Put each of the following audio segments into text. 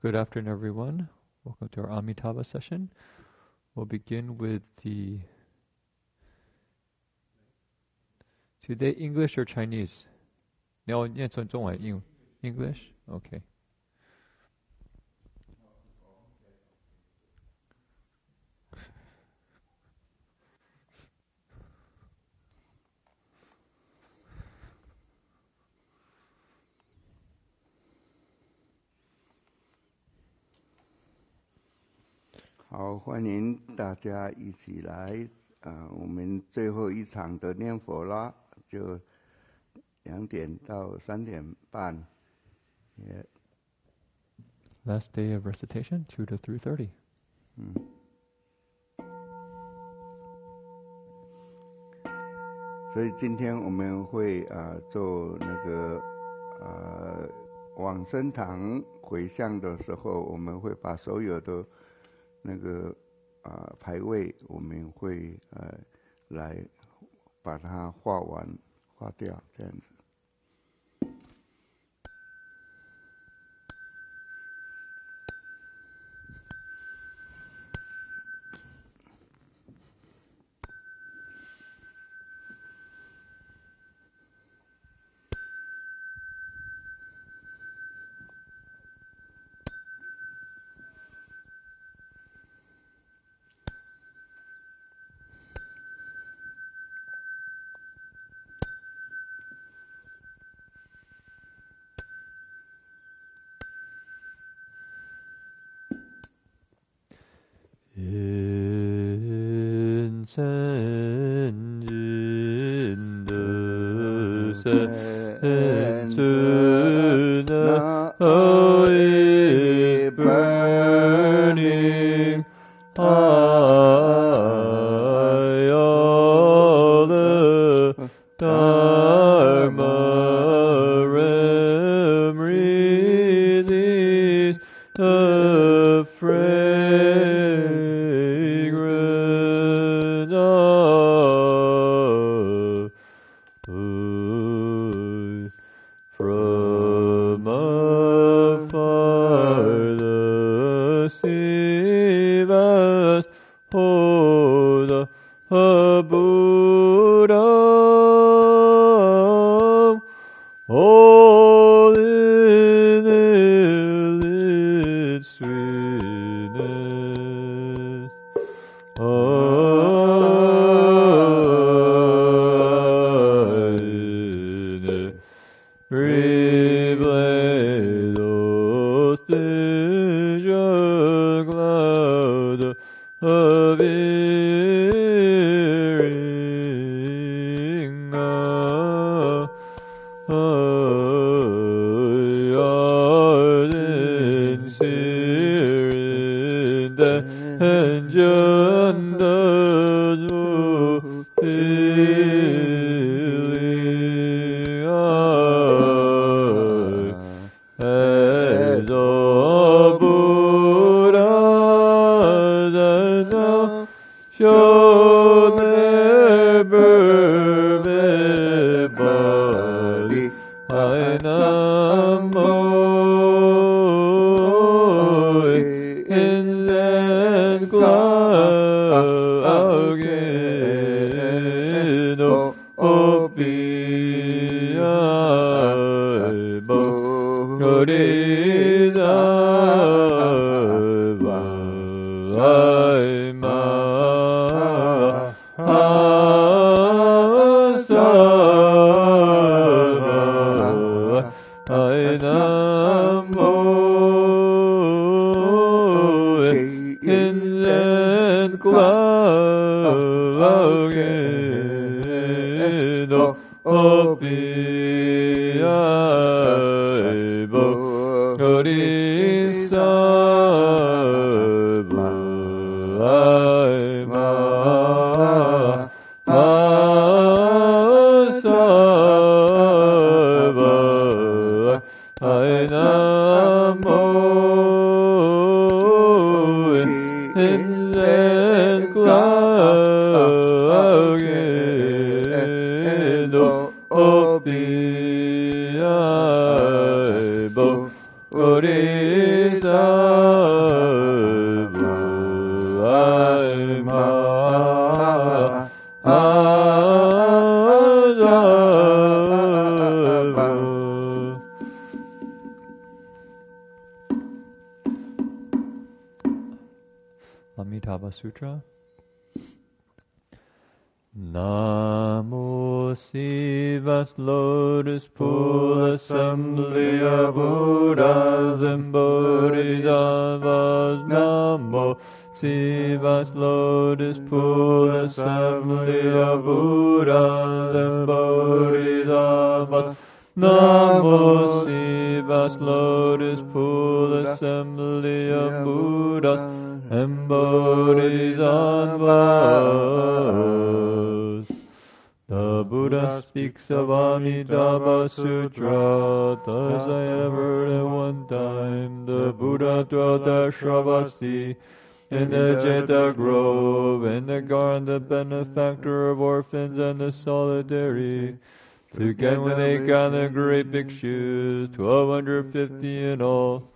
Good afternoon, everyone. Welcome to our Amitabha session. We'll begin with the... Today, English or Chinese? 你要念成中文 English? Okay. « 好，欢迎大家一起来我们最后一场的念佛啦，就2点到3点半。Last day of recitation, 2 to 3:30. 所以今天我们会做那个往生堂回向的时候，我们会把所有的那个牌位，我们会来把它画掉，这样子。In sen jin de sen tu na burning high all the Dharma remedies the fragrance from afar the Sivas hold a Buddha all in its sweetness. Replay those vision cloud of hearing ardent searing the engine the feeling as a Buddha that shall never be body. I Namo in that cloud again, Bodhi Amitabha Sutra. Namo Sivas Lotus Pool Assembly of Buddhas and Bodhisattvas. Namo Sivas Lotus Pool Assembly of Buddhas and Bodhisattvas. Namo Sivas Lotus Pool Assembly of Buddhas and Bodhisattvas. The Buddha speaks of Amitabha Sutra. Thus I have heard at one time. The Buddha dwelt at Shravasti in the Jeta Grove, in the garden, the benefactor of orphans and the solitary. Together with they gathered great bhikshus, 1,250 in all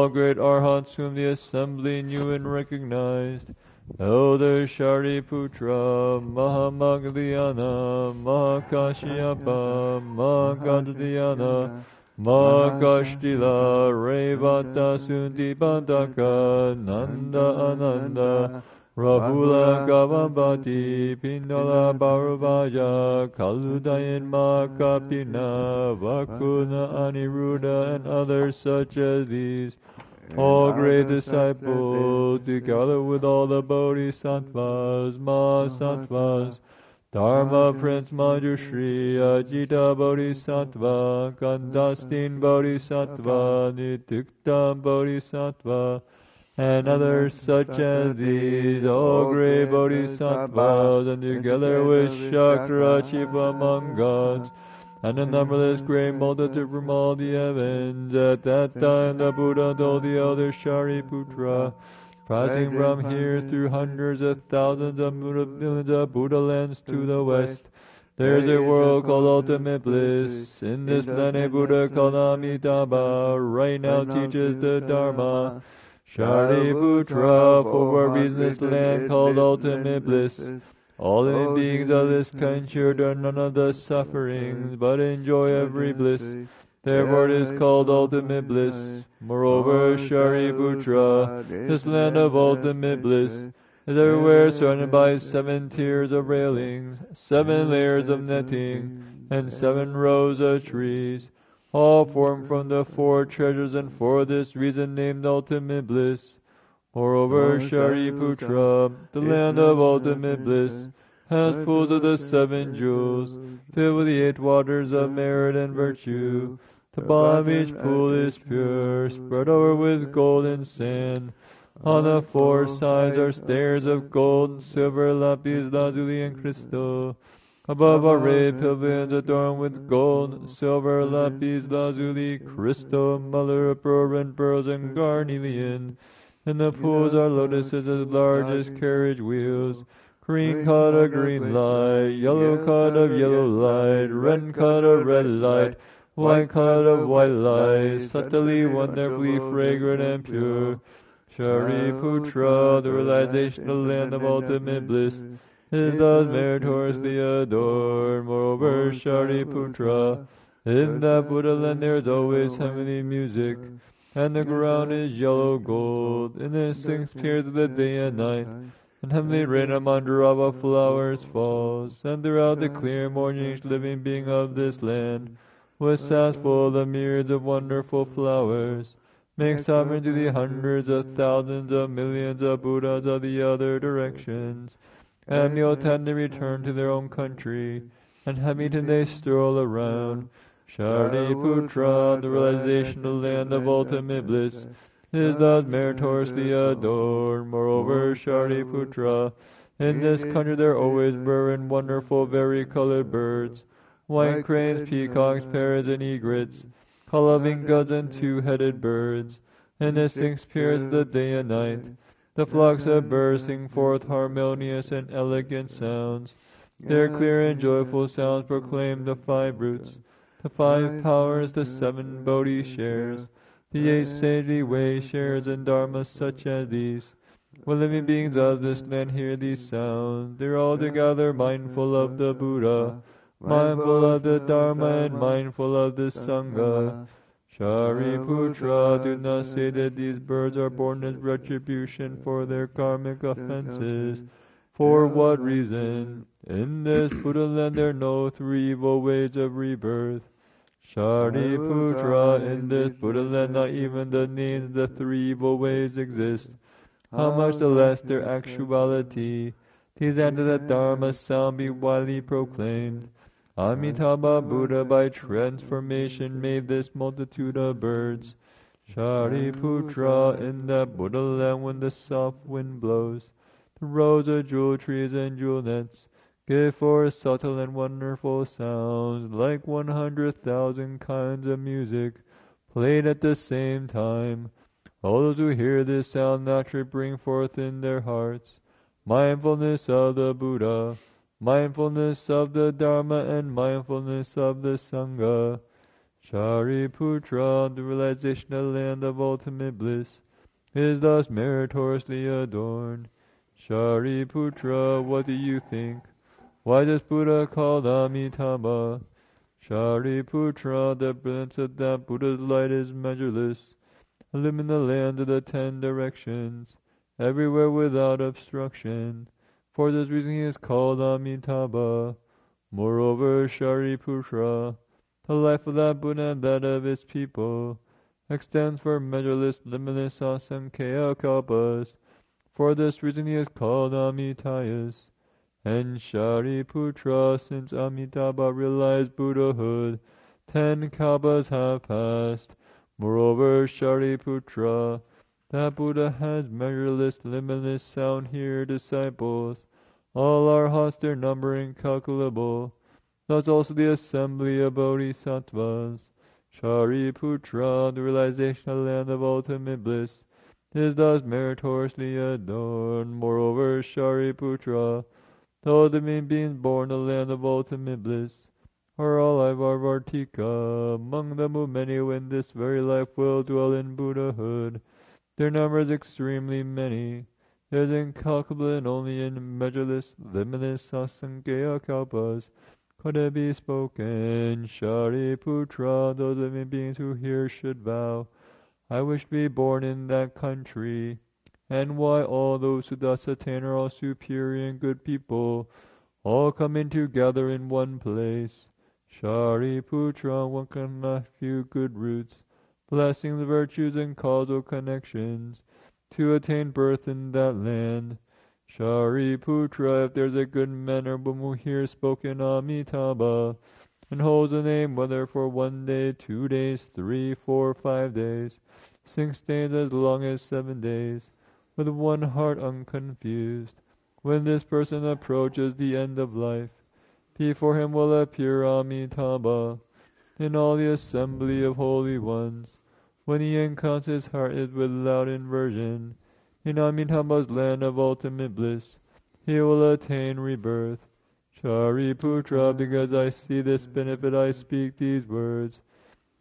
great arhats whom the assembly knew and recognized. Elder Shariputra, Mahamagdhyana, Mahakashyapa, Mahakadhyana, Mahakashtila, Revata Suntipataka, Nanda Ananda, Rahula Gavambati, Pindala Bharavaja, Kaludayan Makapina, Vakuna Aniruddha, and others such as these. All great disciples, together with all the bodhisattvas, mahasattvas, Dharma Prince Manjushri, Ajita Bodhisattva, Kandastin Bodhisattva, Nitukta Bodhisattva, and others such as these, all great bodhisattvas, and together with Shakra, chief among gods, and a numberless great multitude from all the heavens. At that time the Buddha told the elder Shariputra, passing from here through hundreds of thousands of millions of Buddha lands to the west, there is a world called ultimate bliss. In this land a Buddha called Amitabha right now teaches the Dharma. Shariputra, for what reason this land called ultimate bliss? All living beings of this country are none of the sufferings, but enjoy every bliss. Therefore it is called ultimate bliss. Moreover, Shariputra, this land of ultimate bliss is everywhere surrounded by 7 tiers of railings, 7 layers of netting, and 7 rows of trees, all formed from the 4 treasures, and for this reason named ultimate bliss. Moreover, Shariputra, the land of ultimate bliss, has pools of the 7 jewels, filled with the 8 waters of merit and virtue. The bottom of each pool is pure, spread over with gold and sand. On the 4 sides are stairs of gold, silver, lapis lazuli, and crystal. Above are red pavilions adorned with gold, silver, lapis lazuli, crystal, mother of pearl, and pearls, and carnelian. In the pools are lotuses as large as carriage wheels, green colored of green light, yellow colored of yellow light, red colored of red light, white colored of white light, subtly wonderfully fragrant and pure. Shariputra, the realization of the land of ultimate bliss, is thus meritoriously adored. Moreover, Shariputra, in that Buddha land there is always heavenly music, and the ground is yellow gold. In the 6 periods of the day and night, and heavenly rain of mandarava flowers falls, and throughout the clear morning each living being of this land, with sacks full of the myriads of wonderful flowers, makes offering to the hundreds of thousands of millions of Buddhas of the other directions. At mealtime they return to their own country, and having eaten they stroll around. Shariputra, the realization of the land of ultimate bliss, is thus meritoriously adored. Moreover, Shariputra, in this country there always burn wonderful vari-colored birds, white cranes, peacocks, parrots, and egrets, loving gods, and 2-headed birds. In the 6 periods of the day and night, the flocks of birds sing forth harmonious and elegant sounds. Their clear and joyful sounds proclaim the 5 roots, the 5 powers, the 7 Bodhi shares, He ate sagely way shares in Dharma such as these. When living beings of this land hear these sounds, they're all together mindful of the Buddha, mindful of the Dharma, and mindful of the Sangha. Shariputra, do not say that these birds are born as retribution for their karmic offenses. For what reason? In this Buddha land there are no three evil ways of rebirth. Shariputra, in this Buddha land not even the names of the three evil ways exist. How much the less their actuality. These and the Dharma sound be widely proclaimed. Amitabha Buddha by transformation made this multitude of birds. Shariputra, in that Buddha land when the soft wind blows, the rows of jewel trees and jewel nets give forth subtle and wonderful sounds, like 100,000 kinds of music played at the same time. All those who hear this sound naturally bring forth in their hearts mindfulness of the Buddha, mindfulness of the Dharma, and mindfulness of the Sangha. Shariputra, the realization of the land of ultimate bliss, is thus meritoriously adorned. Shariputra, what do you think? Why is Buddha called Amitabha? Shariputra, the brilliance of that Buddha's light is measureless. Illumine the land of the 10 directions, everywhere without obstruction. For this reason he is called Amitabha. Moreover, Shariputra, the life of that Buddha and that of his people, extends for measureless, limitless, asamkhya kalpas. For this reason he is called Amitayas. And Shariputra, since Amitabha realized Buddhahood, 10 kalpas have passed. Moreover, Shariputra, that Buddha has measureless, limitless sound here disciples. All are arhats, their number incalculable. Thus also the assembly of bodhisattvas. Shariputra, the realization of the land of ultimate bliss, is thus meritoriously adorned. Moreover, Shariputra, those living beings born in the land of ultimate bliss, are all Ivarvartika, among them who many who in this very life will dwell in Buddhahood. Their number is extremely many. It is incalculable and only in measureless, limitless, asankhya kalpas could it be spoken. Shariputra, those living beings who hear should vow, I wish to be born in that country. And why all those who thus attain are all superior and good people, all coming together in one place. Shariputra, one cannot few good roots, blessings, virtues, and causal connections, to attain birth in that land. Shariputra, if there's a good man or woman who hears spoken Amitabha, and holds a name whether for 1 day, 2 days, 3, 4, 5 days, 6 days, as long as 7 days, with one heart unconfused, when this person approaches the end of life, before him will appear Amitabha in all the assembly of holy ones. When he encounters his heart is without inversion, in Amitabha's land of ultimate bliss, he will attain rebirth. Shariputra, because I see this benefit, I speak these words.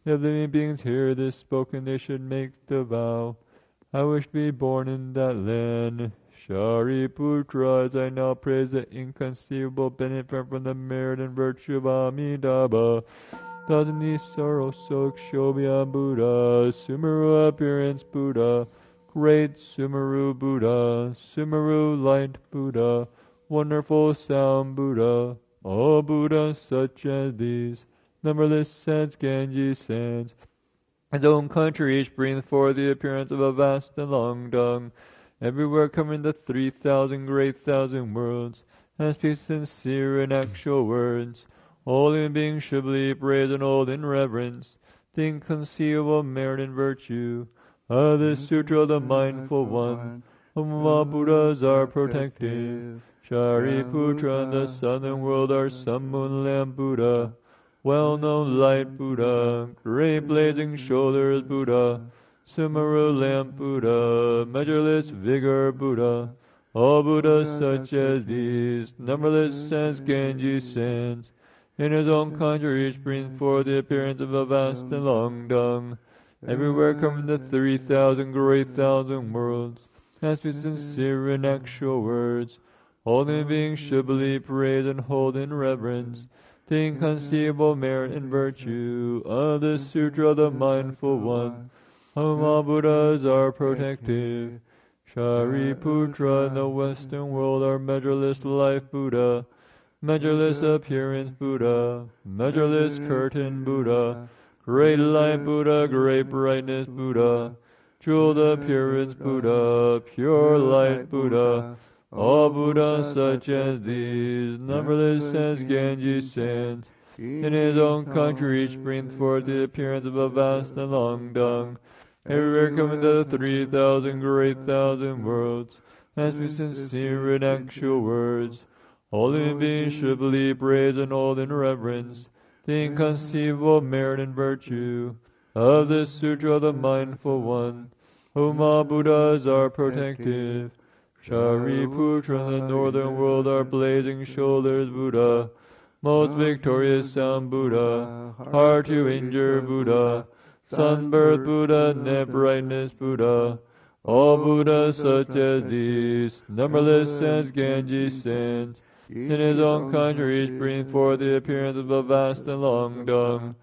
If living beings hear this spoken, they should make the vow, I wish to be born in that land. Shariputra, as I now praise the inconceivable benefit from the merit and virtue of Amitabha, doesn't these sorrow soak Shobhya Buddha, Sumeru appearance Buddha, great Sumeru Buddha, Sumeru light Buddha, wonderful sound Buddha, all Buddhas such as these, numberless sands, Ganges sands, his own country each brings forth the appearance of a vast and long tongue, everywhere covering the 3,000 great thousand worlds, and speaks sincere and actual words. All living beings should believe, praise, and hold in reverence the inconceivable merit and virtue of this sutra, the mindful one, of whom all Buddhas are protective. Shariputra, in the southern world are some moon lamp Buddha, well-known light Buddha, great blazing shoulders Buddha, Sumeru lamp Buddha, measureless vigor Buddha, all Buddhas such as these, numberless sands, Ganges sands, in his own country each brings forth the appearance of a vast and long tongue, everywhere come from the 3,000 great thousand worlds, and speak sincere and actual words. All living beings should believe, praise, and hold in reverence the inconceivable merit and virtue of the Sutra of the Mindful One, whom all Buddhas are protective. Shariputra in the Western world are measureless life Buddha, measureless appearance Buddha, measureless curtain Buddha, great light Buddha, great brightness Buddha, jeweled appearance Buddha, pure light Buddha, all Buddhas such as these, numberless as Ganges sands, in his own country each brings forth the appearance of a vast and long dung. Everywhere coming the 3,000 great thousand worlds, and speak sincere and actual words. All living beings should believe, praise, and hold in reverence the inconceivable merit and virtue of the Sutra of the Mindful One, whom all Buddhas are protective. Shariputra in the northern world are blazing shoulders Buddha, most victorious sound Buddha, hard to injure Buddha, sunbirth Buddha, net brightness Buddha, all Buddhas such as these, numberless as Ganges sands, in his own country each brings forth the appearance of a vast and long dung.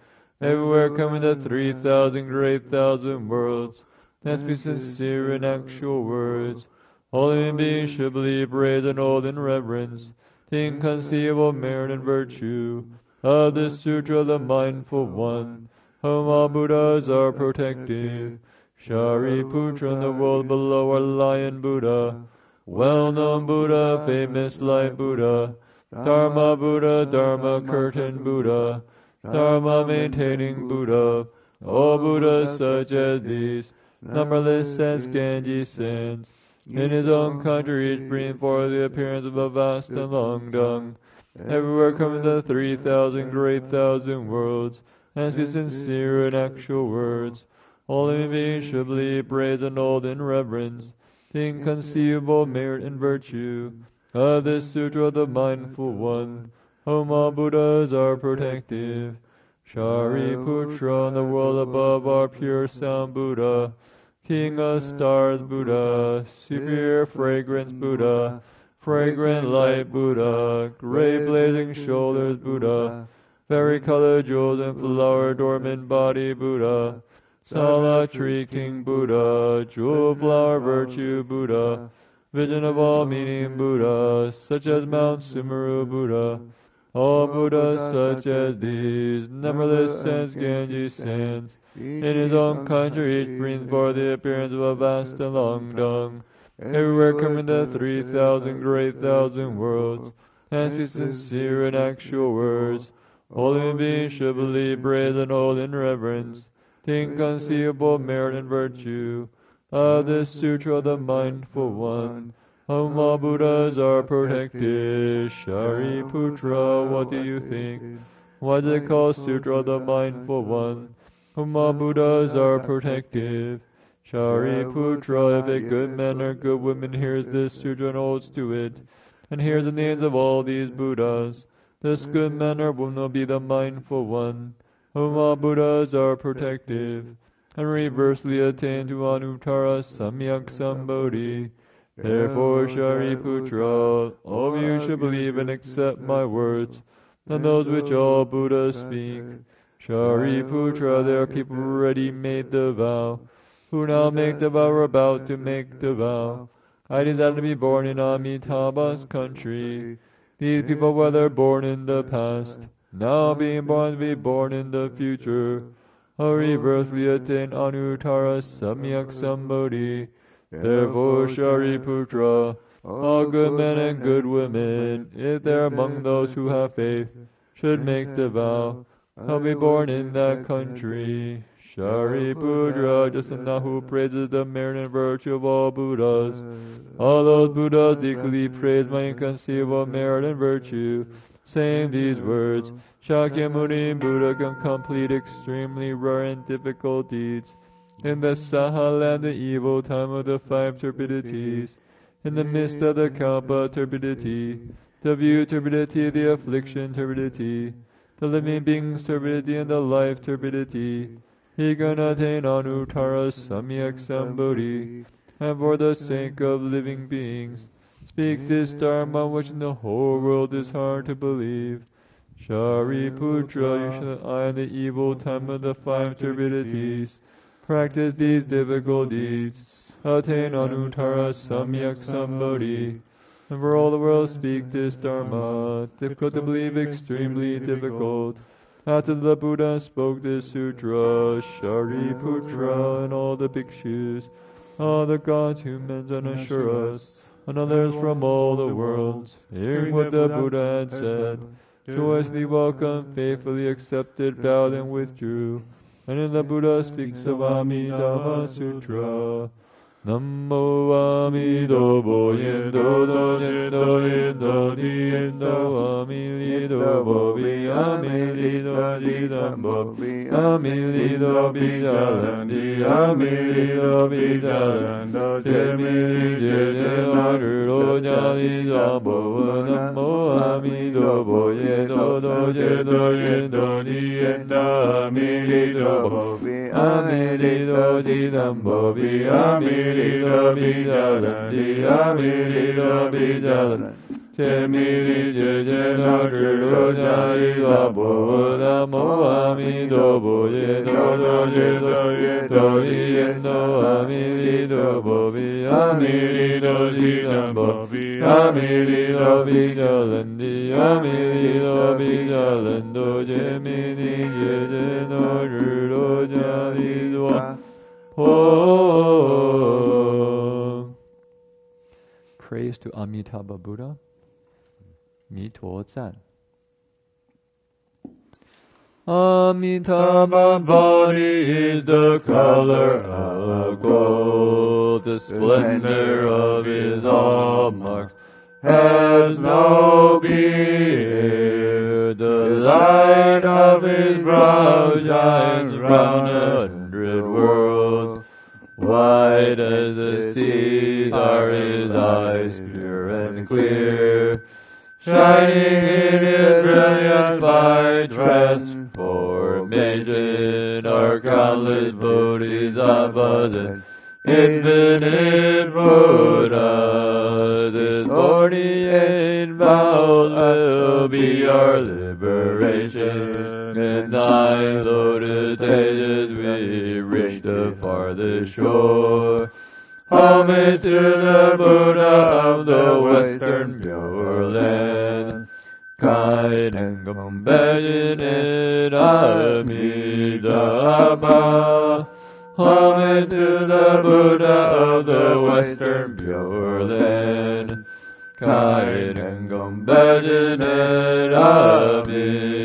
Everywhere coming the 3,000 great thousand worlds, that speak sincere and actual words. All living beings should believe, praise, and hold in reverence the inconceivable merit and virtue of the Sutra of the Mindful One, whom all Buddhas are protective. Shariputra in the world below are lion Buddha, well-known Buddha, famous light Buddha, Dharma Buddha, Dharma curtain Buddha, Dharma maintaining Buddha, all Buddhas such as these, numberless as Ganges sands, in his own country each bring forth the appearance of a vast and long dung. Everywhere coming the 3,000 great thousand worlds, and speak sincere and actual words. All living beings should believe, praise, and hold in reverence the inconceivable merit and virtue of this Sutra of the Mindful One, whom all Buddhas are protective. Shariputra in the world above are pure sound Buddha, King of stars Buddha, superior fragrance Buddha, fragrant light Buddha, great blazing shoulders Buddha, varicolored jewels and flower adornment body Buddha, solitary king Buddha, jewel flower virtue Buddha, vision of all meaning Buddha, such as Mount Sumeru Buddha, all Buddhas such as these, numberless as Ganges sands, in his own country each brings forth the appearance of a vast and long dung. Everywhere coming the 3,000 great thousand worlds, and speak sincere and actual words. All living beings should believe, praise, and hold in reverence the inconceivable merit and virtue of this Sutra of the Mindful One, whom all Buddhas are protected. Shariputra, what do you think? Why is it called Sutra of the Mindful One, whom all Buddhas are protective? Shariputra, if a good man or good woman hears this sutra and holds to it, and hears the names of all these Buddhas, this good man or woman will be the mindful one, whom all Buddhas are protective, and reversely attain to Anuttara Samyak Sambodhi. Therefore, Shariputra, all of you should believe and accept my words, and those which all Buddhas speak. Shariputra, there are people who already made the vow, who now make the vow or about to make the vow. I desire to be born in Amitabha's country. These people, whether born in the past, now being born to be born in the future, or reversely attain Anuttara Samyak Sambodhi. Therefore, Shariputra, all good men and good women, if they are among those who have faith, should make the vow, I'll be born in that country. Shariputra, just now who praises the merit and virtue of all Buddhas. All those Buddhas equally praise my inconceivable merit and virtue, saying these words, Shakyamuni Buddha can complete extremely rare and difficult deeds. In the Saha land, the evil time of the 5 turbidities, in the midst of the Kalpa turbidity, the view turbidity, the affliction turbidity, the living beings turbidity, and the life turbidity, he can attain Anuttara Samyak Sambodhi, and for the sake of living beings, speak this Dharma which in the whole world is hard to believe. Shariputra, you shall eye the evil time of the five turbidities. Practice these difficult deeds. Attain Anuttara Samyak Sambodhi. And for all the world speak this Dharma, difficult to believe, extremely difficult. After the Buddha spoke this sutra, Shariputra and all the bhikshus, all the gods, humans, and Asuras, and others from all the worlds, hearing what the Buddha had said, joyously welcomed, faithfully accepted, bowed, and withdrew. And then the Buddha speaks of Amitabha Sutra. Namo Amitabha Yendo Yendo Yendo Yendo Amilido Bobi Amilido Didambo Amilido Bidalandi Amilido Bidalando Temili Jedelaru Jali Zambo Namo Amitabha Yendo Yendo Yendo Yendo Amilido Bobi Amilido Didambo Amilido Amilido Bidalandi, Amilido Bidalandi, Temili Jedelaru Jali Zambo Namo Amitabha Yendo Yendo Yendo Amilido Bobi Amilido Didambo Amilido Bidalandi, Amilido Bidalando Temili Jedelaru Jali Zambo. Praise to Amitabha Buddha. 弥陀赞. Amitabha body is the color of gold, the splendor of his marks has no beard. The light of his brow shines round 100 worlds. White as the sea are his eyes, pure and clear, shining in his brilliance by transformation are countless bodhisattvas and infinite Buddhas. This 48 vows will be our liberation. In 9 lotus stages we reach the farthest shore. Homage to the Buddha of the Western Pure Land. Kind and compassionate Amitabha. Homage to the Buddha of the Western Pure Land. Kind and compassionate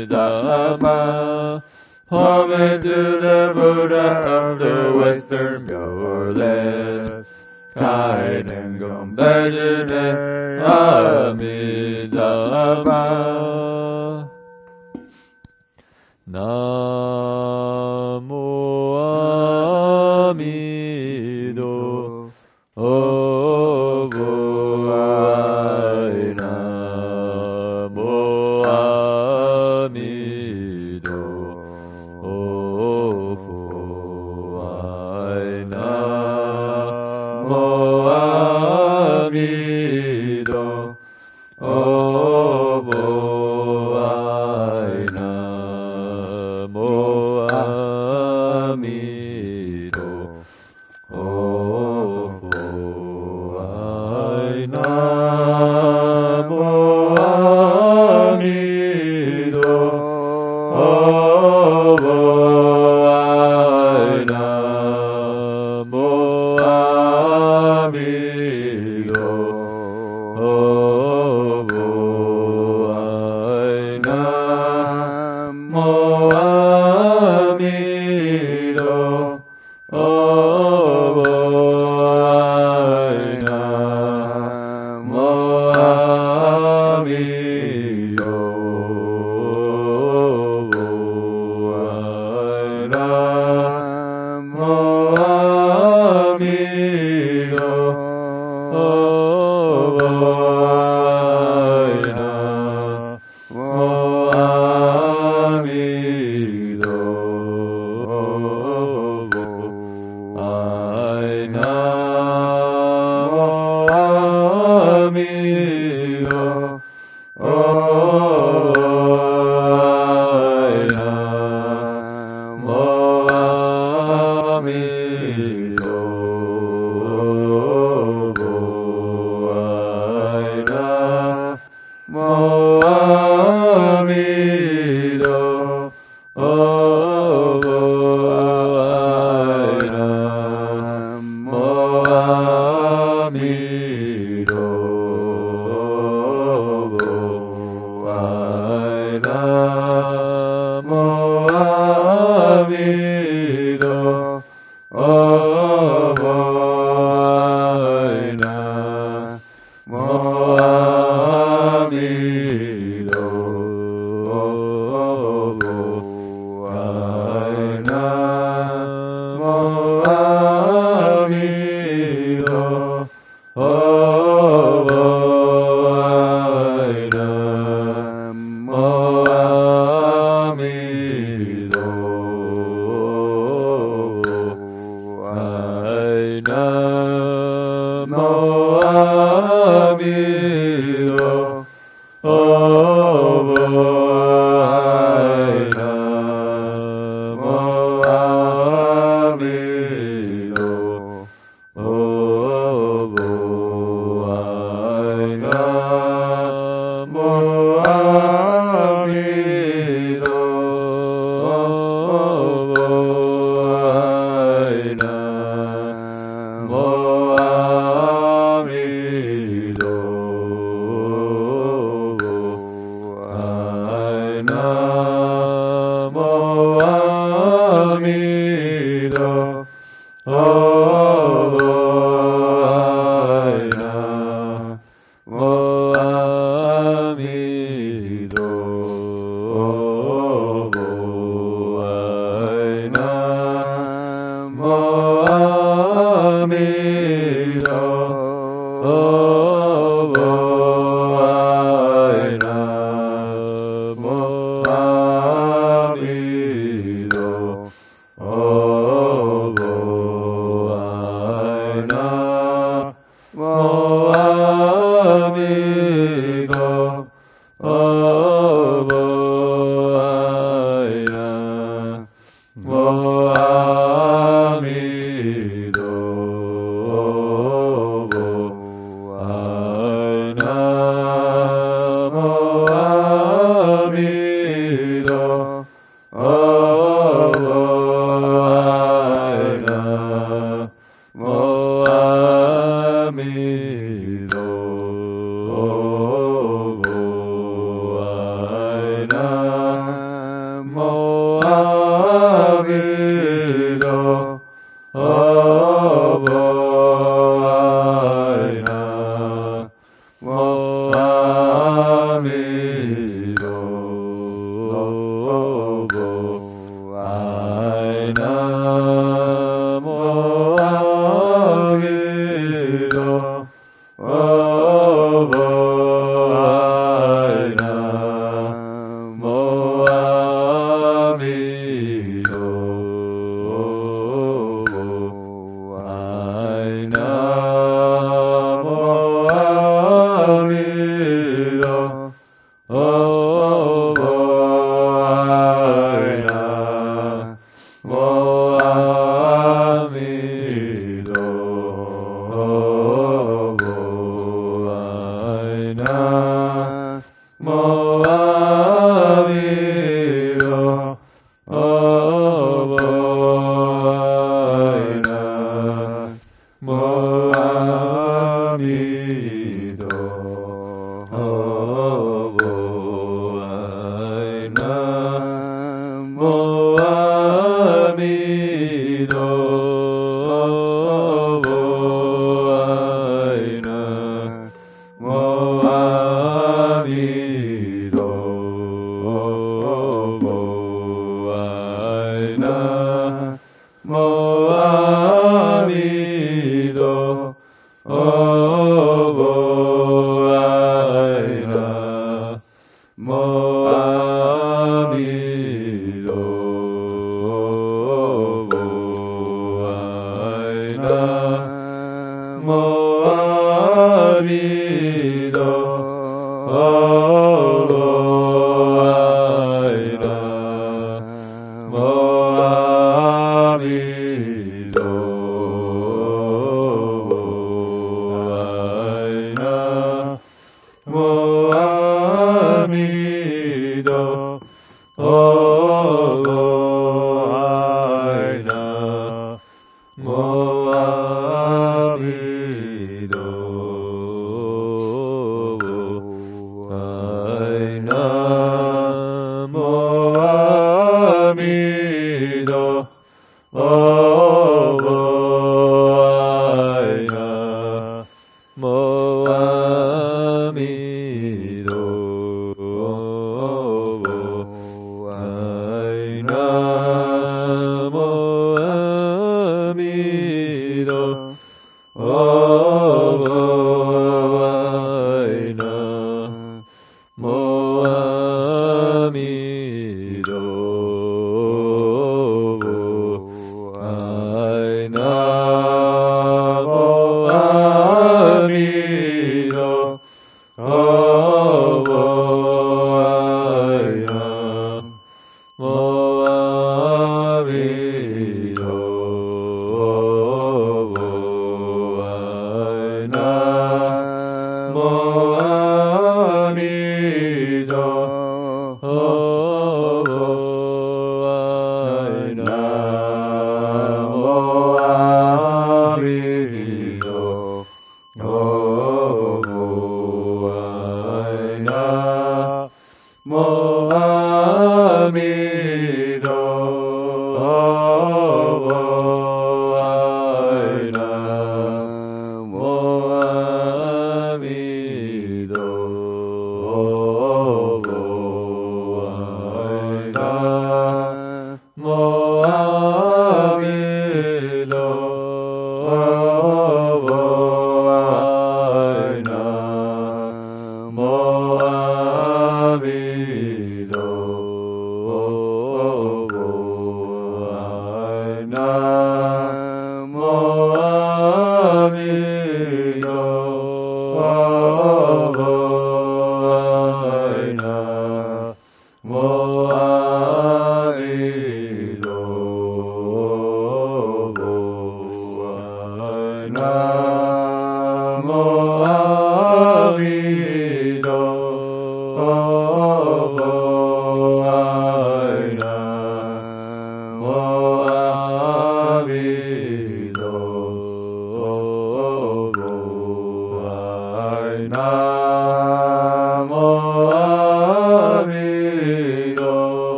Amitabha. Homage to the Buddha of the Western Pure Land. Kind and compassionate Amitabha. Namo Amido Bhuvai. Namo Amido Bhuvai. Namo Amido Bhuvai. Namo Amido Bhuvai. Namo Amido Bhuvai. Namo Amido Bhuvai. Namo Amido Bhuvai. Namo Amido Bhuvai. Namo Amido Bhuvai. Namo Amido Namo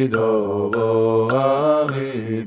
Amitabha, Amitabha,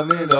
Amitabha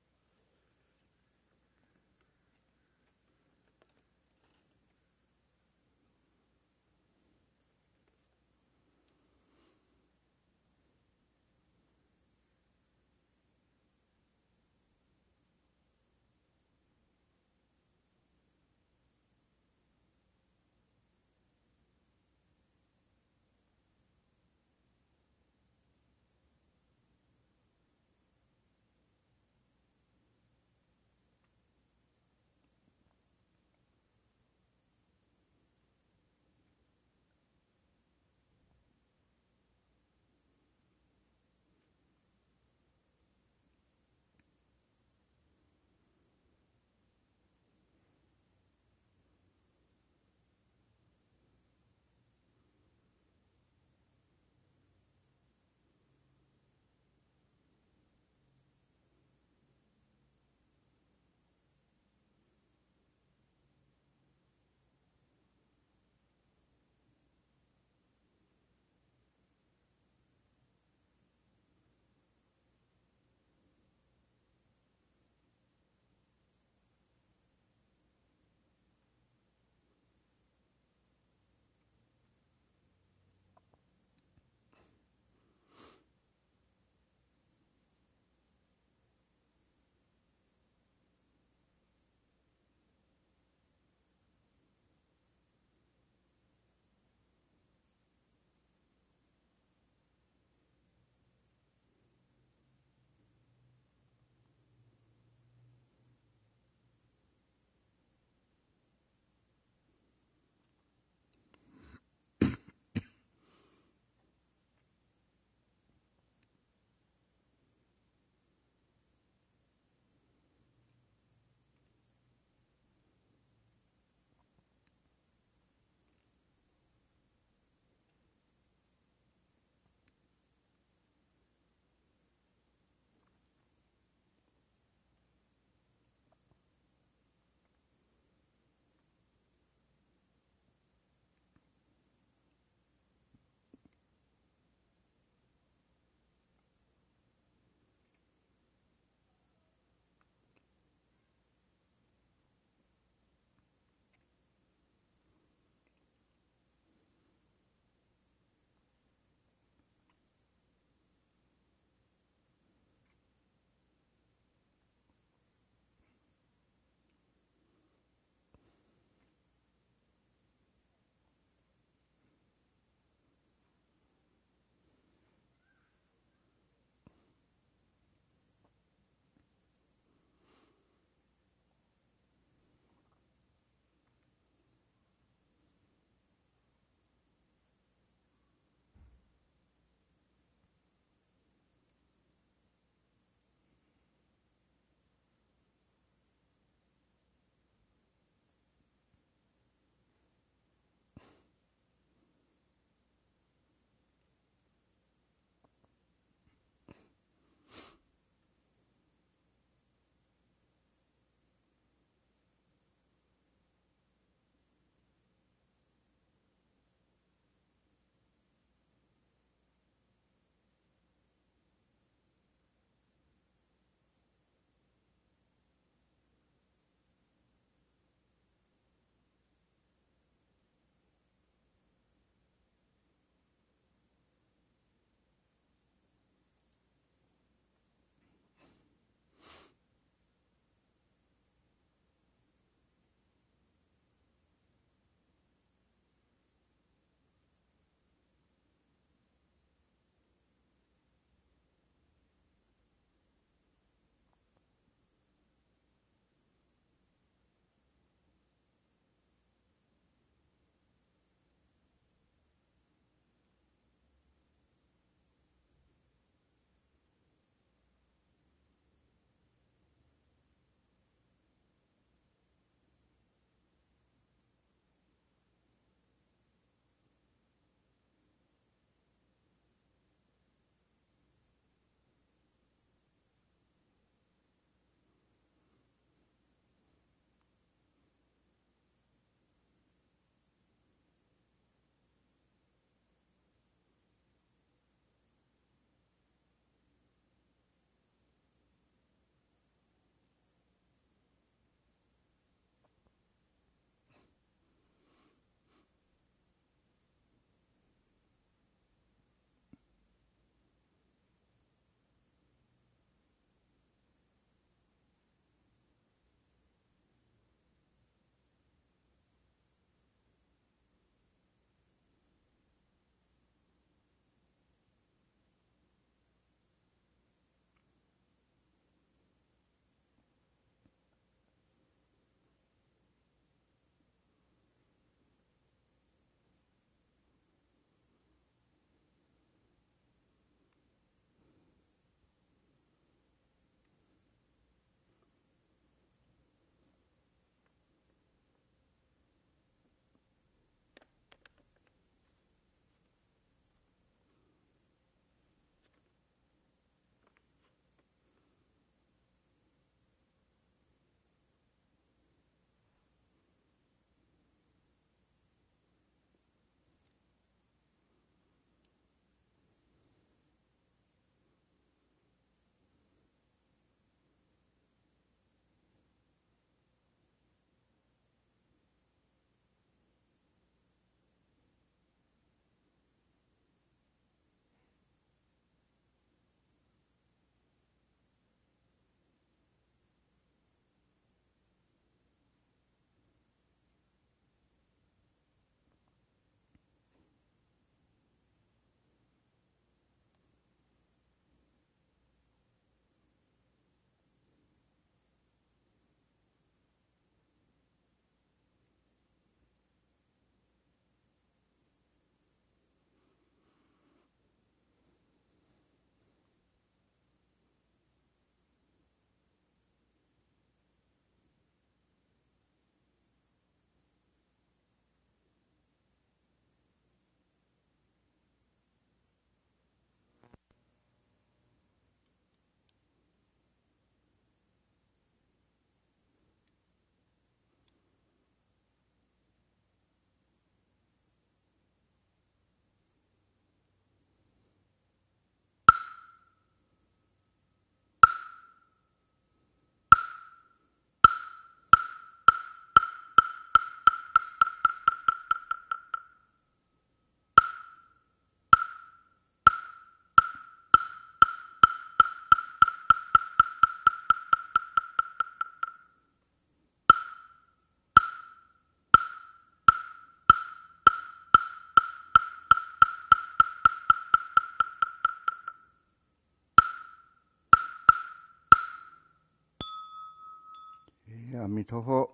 阿弥陀佛。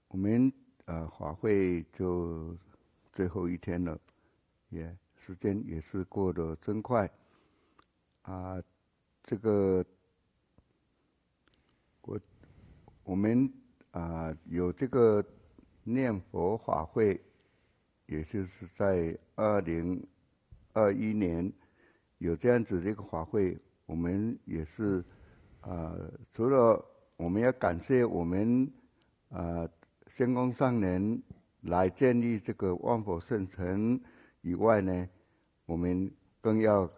我们法会就最后一天了，时间也是过得真快。这个我们有这个念佛法会，也就是在2021年有这样子的一个法会，我们也是除了我们要感谢我们仙公上人来建立这个万佛圣城以外呢，我们更要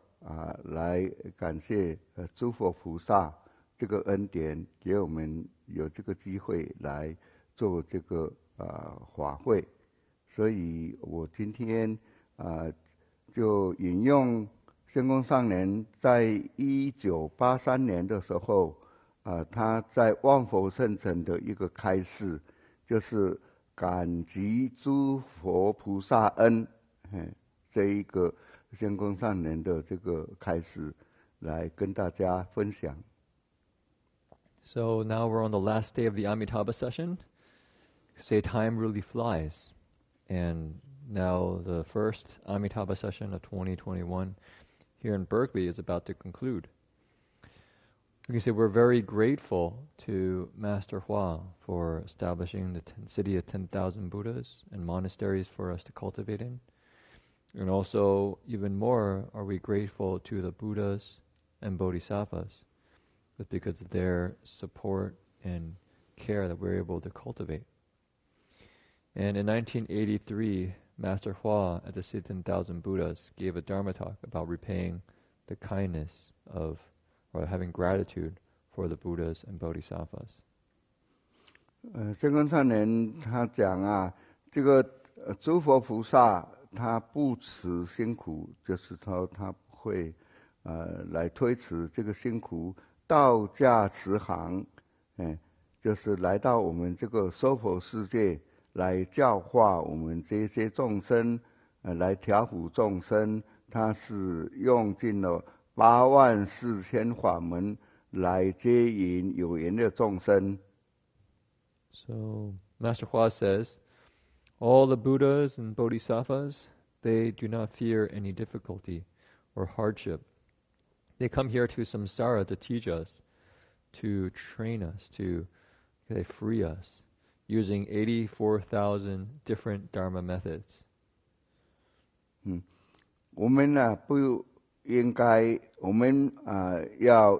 来感谢诸佛菩萨这个恩典，给我们有这个机会来做这个法会。所以我今天就引用仙公上人在1983年的时候他在万佛圣城的一个开示，就是感激诸佛菩萨恩，这一个仙公上人的这个开示来跟大家分享。So now we're on the last day of the Amitabha session. Say time really flies. And now the first Amitabha session of 2021 here in Berkeley is about to conclude. We can say we're very grateful to Master Hua for establishing the city of 10,000 Buddhas and monasteries for us to cultivate in. And also, even more, are we grateful to the Buddhas and Bodhisattvas because of their support and care that we're able to cultivate. And in 1983, Master Hua at the City of 10,000 Buddhas gave a Dharma talk about repaying the kindness of, or having gratitude for the Buddhas and Bodhisattvas. 仙公上人他讲这个诸佛菩萨他不辞辛苦，就是说他会来推迟这个辛苦，道驾慈航，就是来到我们这个娑婆世界来教化我们这些众生，来调伏众生。他是用尽了84000法门来接引有缘的众生。So Master Hua says, all the Buddhas and Bodhisattvas, they do not fear any difficulty or hardship. They come here to samsara to teach us, to train us, to free us, using 84,000 different Dharma methods. 我们不应该，我们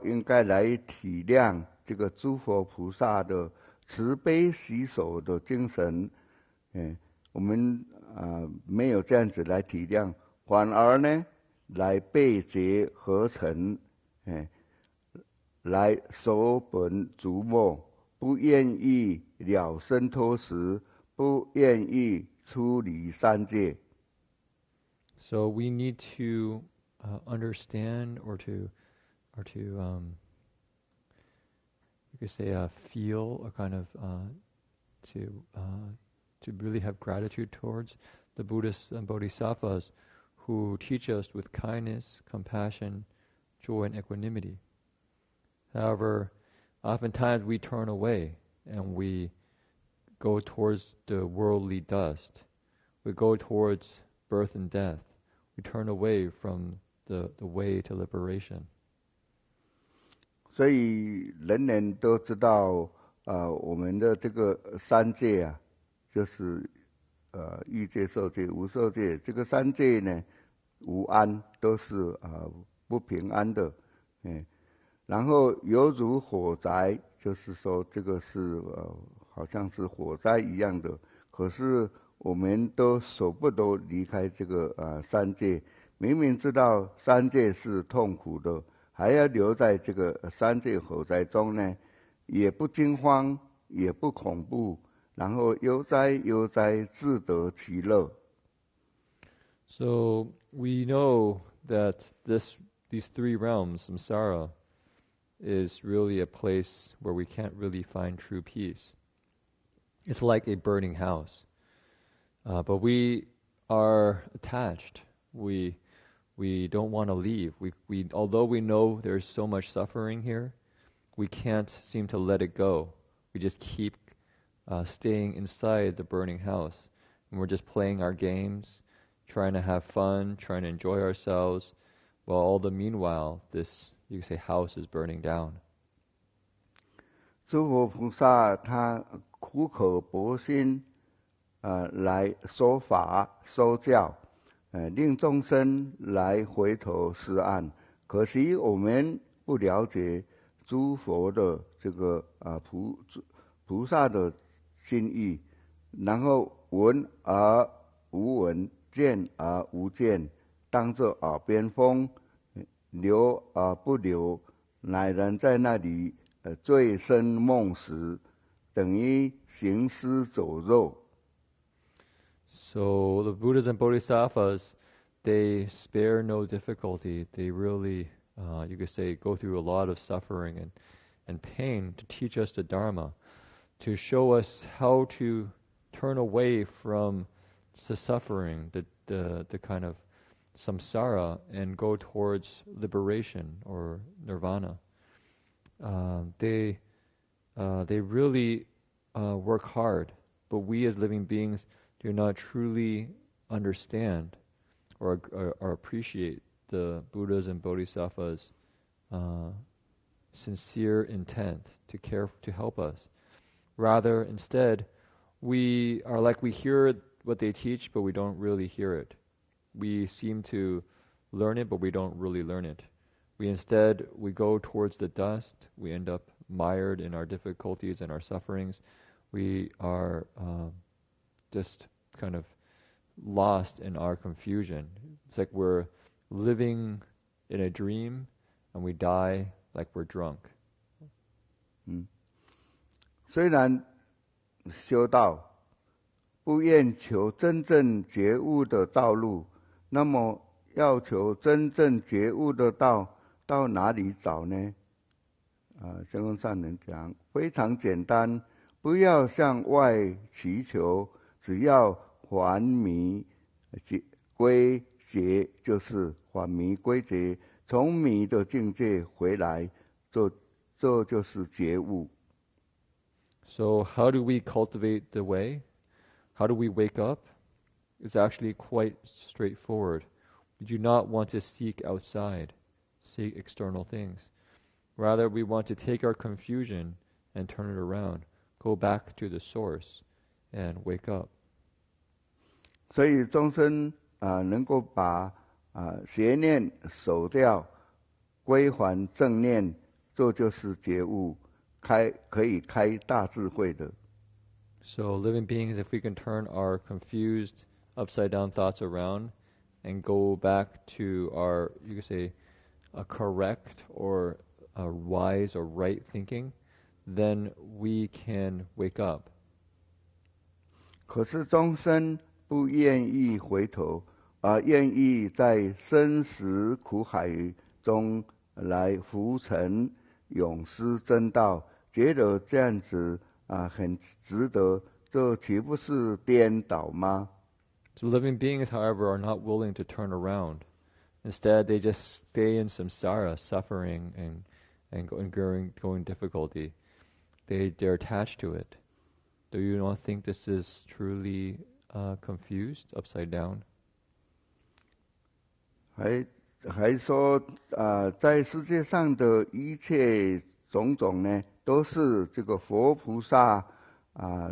应该来体谅这个诸佛菩萨的慈悲喜舍的精神。我们没有这样子来体谅，反而呢来备结合成，来守本逐末，不愿意了生脱死，不愿意出离三界。So we need to understand, or to you could say feel, or kind of to really have gratitude towards the Buddhists and Bodhisattvas who teach us with kindness, compassion, joy, and equanimity. However, oftentimes we turn away and we go towards the worldly dust. We go towards birth and death. We turn away from the way to liberation. 所以人人都知道我们的这个三界就是欲界、受界、无受界。这个三界呢，无安，都是不平安的。然后犹如火灾，就是说这个是好像是火灾一样的。可是我们都舍不得离开这个三界，明明知道三界是痛苦的，还要留在这个三界火灾中呢，也不惊慌，也不恐怖，然后悠哉悠哉，自得其乐。So we know that these three realms, samsara, is really a place where we can't really find true peace. It's like a burning house. But we are attached. We we don't want to leave. Although we know there's so much suffering here, we can't seem to let it go. We just keep staying inside the burning house. And we're just playing our games, trying to have fun, trying to enjoy ourselves, while all the meanwhile, this, you could say, house is burning down. 诸佛菩萨他苦口婆心来说法说教，令众生来回头是岸。可惜我们不了解诸佛的这个菩萨的心意，然后闻而无闻，见而无见，当作耳边风，流而不流，乃然在那里醉生梦死，等于行尸走肉。So the Buddhas and Bodhisattvas, they spare no difficulty. They really, you could say, go through a lot of suffering and pain to teach us the Dharma, to show us how to turn away from the suffering, the kind of samsara, and go towards liberation or nirvana. They really work hard, but we as living beings do not truly understand or appreciate the Buddhas and Bodhisattvas' sincere intent to help us. Rather, instead, we are like we hear what they teach, but we don't really hear it. We seem to learn it, but we don't really learn it. We go towards the dust. We end up mired in our difficulties and our sufferings. We are just kind of lost in our confusion. It's like we're living in a dream and we die like we're drunk. 虽然修道不愿求真正觉悟的道路，那么要求真正觉悟的道，到哪里找呢？仙公上人讲非常简单，不要向外祈求，只要还迷归觉，就是还迷归觉，从迷的境界回来，这就是觉悟。So how do we cultivate the way? How do we wake up? It's actually quite straightforward. We do not want to seek outside, seek external things. Rather, we want to take our confusion and turn it around, go back to the source, and wake up. 所以众生能够把邪念守掉，归还正念，这就是觉悟，可以开大智慧的。So living beings, if we can turn our confused, upside-down thoughts around and go back to our, you could say, a correct or a wise or right thinking, then we can wake up. 可是众生不愿意回头，而愿意在生死苦海中来浮沉永失真道，觉得这样子很值得，这岂不是颠倒吗？ So living beings, however, are not willing to turn around. Instead, they just stay in samsara, suffering and going difficulty. They're attached to it. Do you not think this is truly confused, upside down? 还说在世界上的一切种种呢，都是这个佛菩萨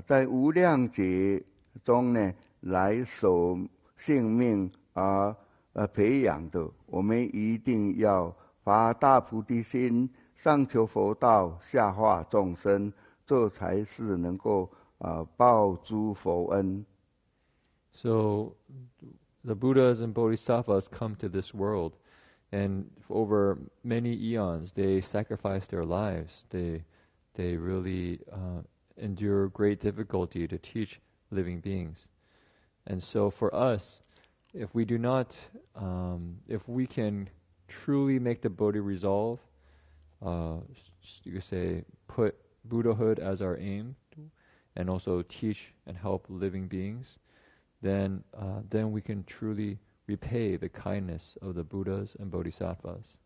在无量劫中呢来守性命而培养的。我们一定要发大菩提心，上求佛道，下化众生，这才是能够报诸佛恩。So the Buddhas and Bodhisattvas come to this world, and over many eons they sacrifice their lives. They really endure great difficulty to teach living beings. And so for us, if we do not, if we can truly make the Bodhi resolve, you could say put Buddhahood as our aim, and also teach and help living beings, then we can truly repay the kindness of the Buddhas and Bodhisattvas.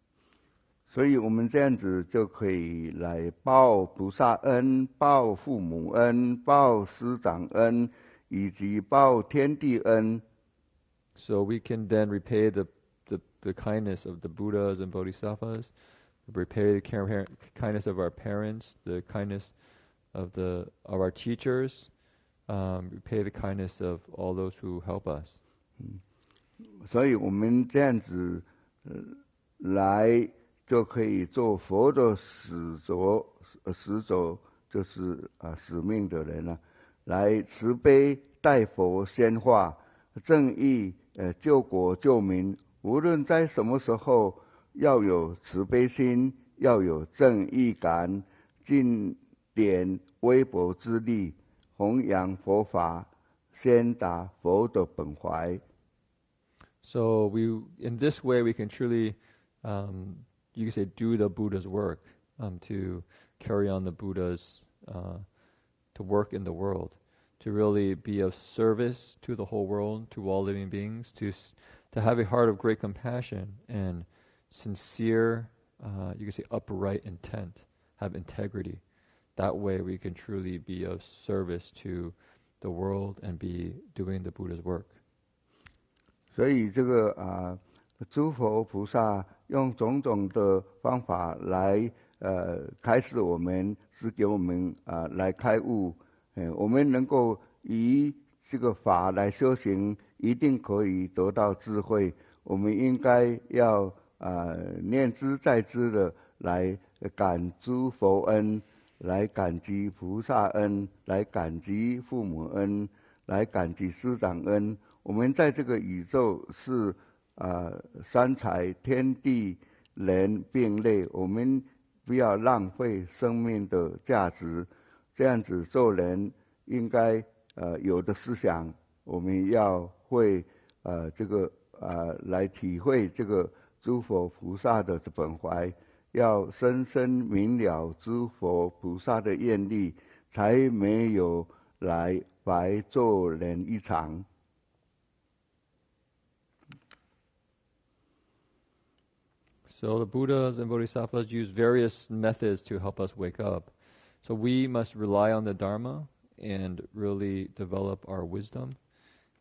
所以我们这样子就可以来报菩萨恩、报父母恩、报师长恩，以及报天地恩。So we can then repay the kindness of the Buddhas and Bodhisattvas, repay the kindness of our parents, the kindness of our teachers, repay the kindness of all those who help us. 所以我们这样子来就可以做佛的使者就是使命的人了，来慈悲代佛先化，正义救国救民。无论在什么时候，要有慈悲心，要有正义感，尽点微薄之力，弘扬佛法，先达佛的本怀。So in this way, we can truly, you could say, do the Buddha's work, to carry on the Buddha's, to work in the world, to really be of service to the whole world, to all living beings, to have a heart of great compassion and sincere, you could say, upright intent, have integrity. That way, we can truly be of service to the world and be doing the Buddha's work. 所以这个诸佛菩萨用种种的方法来开示我们，是给我们来开悟。我们能够以这个法来修行，一定可以得到智慧。我们应该要念之在之的来感诸佛恩，来感激菩萨恩，来感激父母恩，来感激师长恩。我们在这个宇宙是三才天地人并类，我们不要浪费生命的价值。这样子做人应该有的思想，我们要会这个来体会这个诸佛菩萨的本怀，要深深明了诸佛菩萨的愿力，才没有来白做人一场。So the Buddhas and Bodhisattvas use various methods to help us wake up. So we must rely on the Dharma and really develop our wisdom.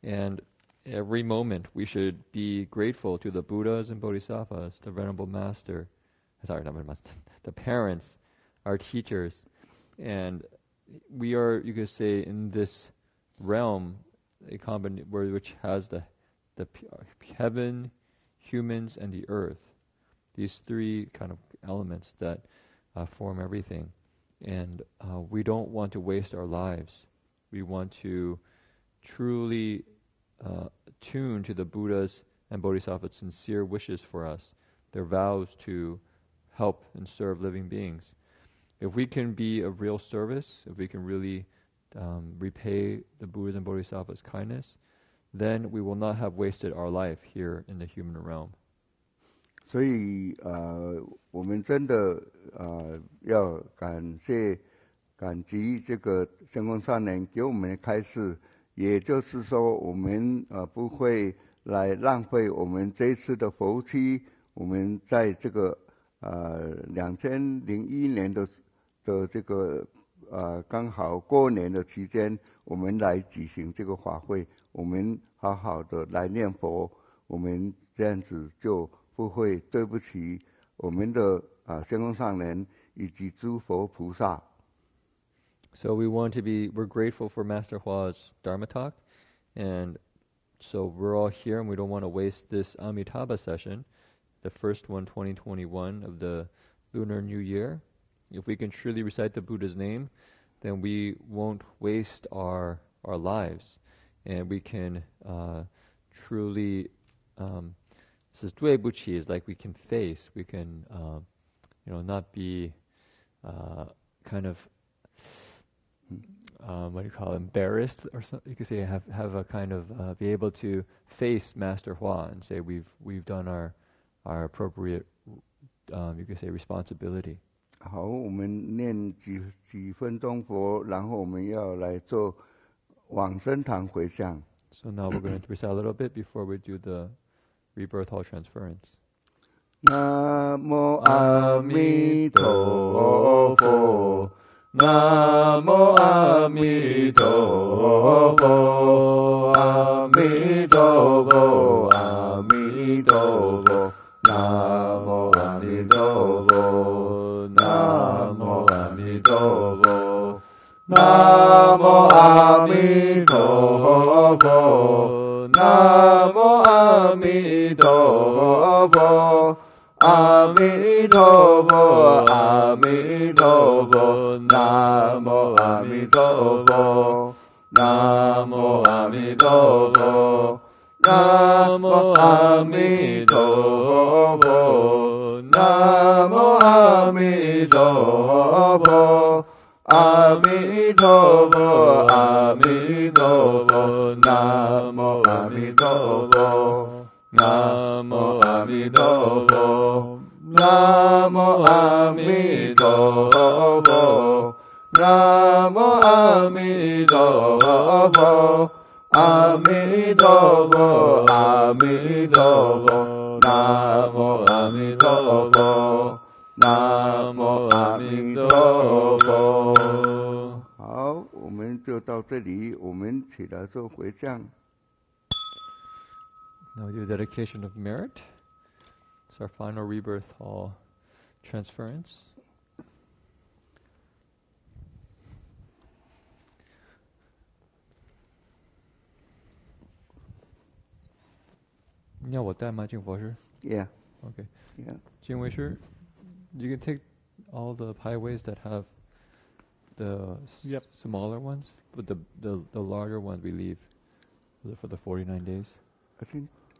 And every moment we should be grateful to the Buddhas and Bodhisattvas, the Venerable Master, the parents, our teachers. And we are, you could say, in this realm, which has the heaven, humans, and the earth. These three kind of elements that form everything. And we don't want to waste our lives. We want to truly tune to the Buddha's and Bodhisattvas' sincere wishes for us, their vows to help and serve living beings. If we can be of real service, if we can really repay the Buddha's and Bodhisattvas' kindness, then we will not have wasted our life here in the human realm. 所以我们真的要感激这个仙公上人给我们的开示，也就是说，我们不会来浪费我们这一次的佛期。我们在这个2001年的这个刚好过年的期间，我们来举行这个法会，我们好好的来念佛，我们这样子就不会对不起我们的仙公上人以及诸佛菩萨。So we're grateful for Master Hua's Dharma talk, and so we're all here and we don't want to waste this Amitabha session, the first one, 2021 of the Lunar New Year. If we can truly recite the Buddha's name, then we won't waste our lives, and we can truly this is 对不起 is like we can face, we can not be kind of what do you call it, embarrassed or something. You could say have a kind of be able to face Master Hua and say we've done our appropriate you could say responsibility. 好，我们念几分钟佛，然后我们要来做往生堂回向。So now we're going to recite a little bit before we do the Rebirth Hall Transference. 南无阿弥陀佛，南无阿弥陀佛，阿弥陀佛，阿弥陀佛，南无阿弥陀佛，南无阿弥陀佛，南无阿弥陀佛，南无阿弥陀佛。阿弥陀佛，阿弥陀佛，南无阿弥陀佛，南无阿弥陀佛，南无阿弥陀佛，南无阿弥陀佛，阿弥陀佛，阿弥陀佛，南无阿弥陀佛。南无阿弥陀佛，南无阿弥陀佛，南无阿弥陀佛，阿弥陀佛，阿弥陀佛，南无阿弥陀佛，南无阿弥陀佛。好，我们就到这里，我们起来做回向。Now we do dedication of merit. It's our final rebirth hall transference. Yeah, what that magic was? Yeah. Okay. Yeah. Jin Weisher, you can take all the pieways that have the smaller ones, but the larger ones we leave for the 49 days.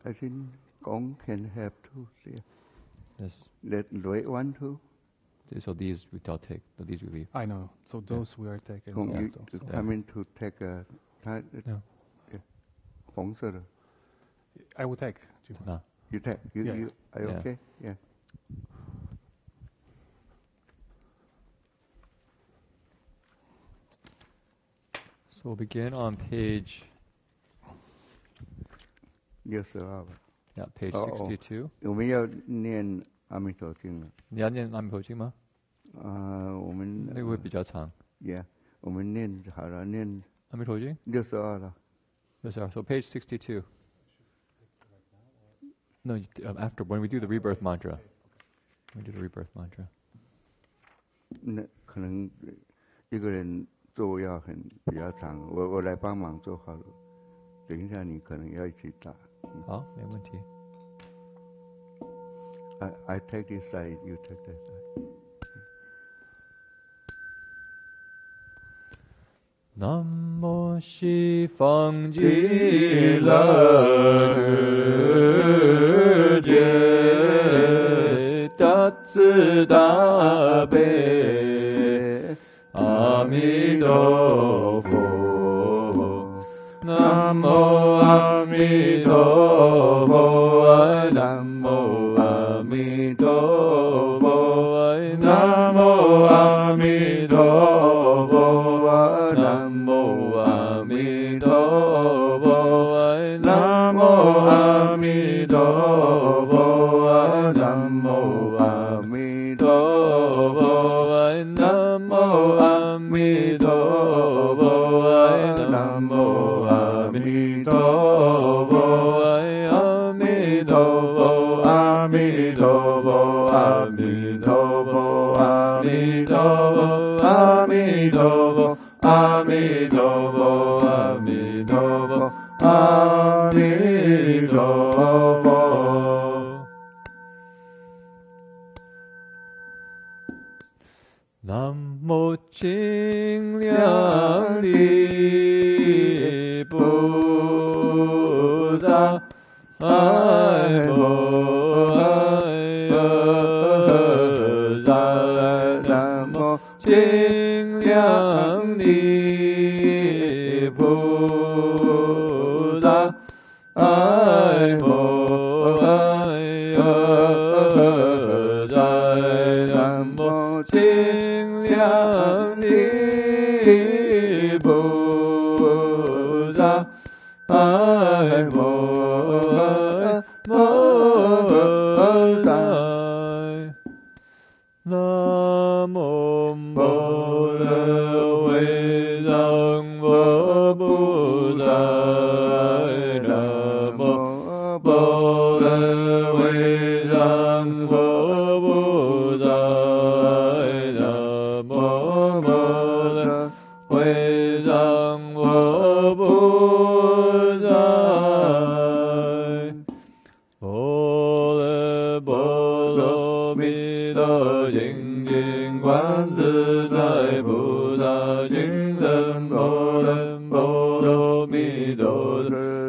I think Gong can have two there. Yes. Let Loi one too. So these we don't take. These we leave. I know. So those we are taking. Gong, yeah, you come in to take a. Hong sir. I will take. No. You take. You are you okay? Yeah. So we'll begin on page. Yes, sir. Yeah, page 62. 我们要念阿弥陀经了。你要念阿弥陀经吗？我们那个会比较长。Yeah， 我们念好了，念阿弥陀经62了。62. So page 62. No, after when we do the rebirth mantra. We do the rebirth mantra. 那可能一个人做要比较长，我来帮忙做好了。等一下你可能要一起打。好，没问题。I take this side, you take that side. 南无西方极乐世界大慈大悲阿弥陀佛。南无阿弥陀佛，南无阿弥陀佛，南无阿弥陀佛，南无阿弥陀佛，南无阿弥陀佛，南无阿弥陀佛，南无阿弥陀佛，南无阿弥陀佛，阿弥陀佛，阿弥陀佛，阿弥陀佛，阿弥陀佛，阿弥陀佛，阿弥陀佛，阿弥陀佛，阿弥陀佛。南无清凉的菩萨，南无清凉的菩萨，南无清凉的菩萨，南无为尚佛菩萨，南无波罗为尚佛菩萨，南无波罗为尚佛菩萨。波罗蜜多精进观自在菩萨行深波罗蜜多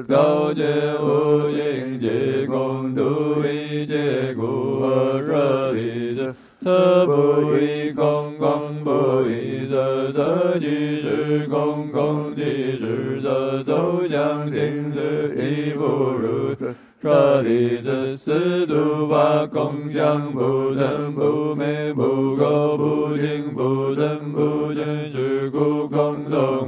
高见无尽皆空度一切苦厄热力者，色不异空，空不异色，色即是空，空即是色，受想行识亦不如是。舍利子，是诸法空相，不生不灭，不垢不净，不增不减，是故空中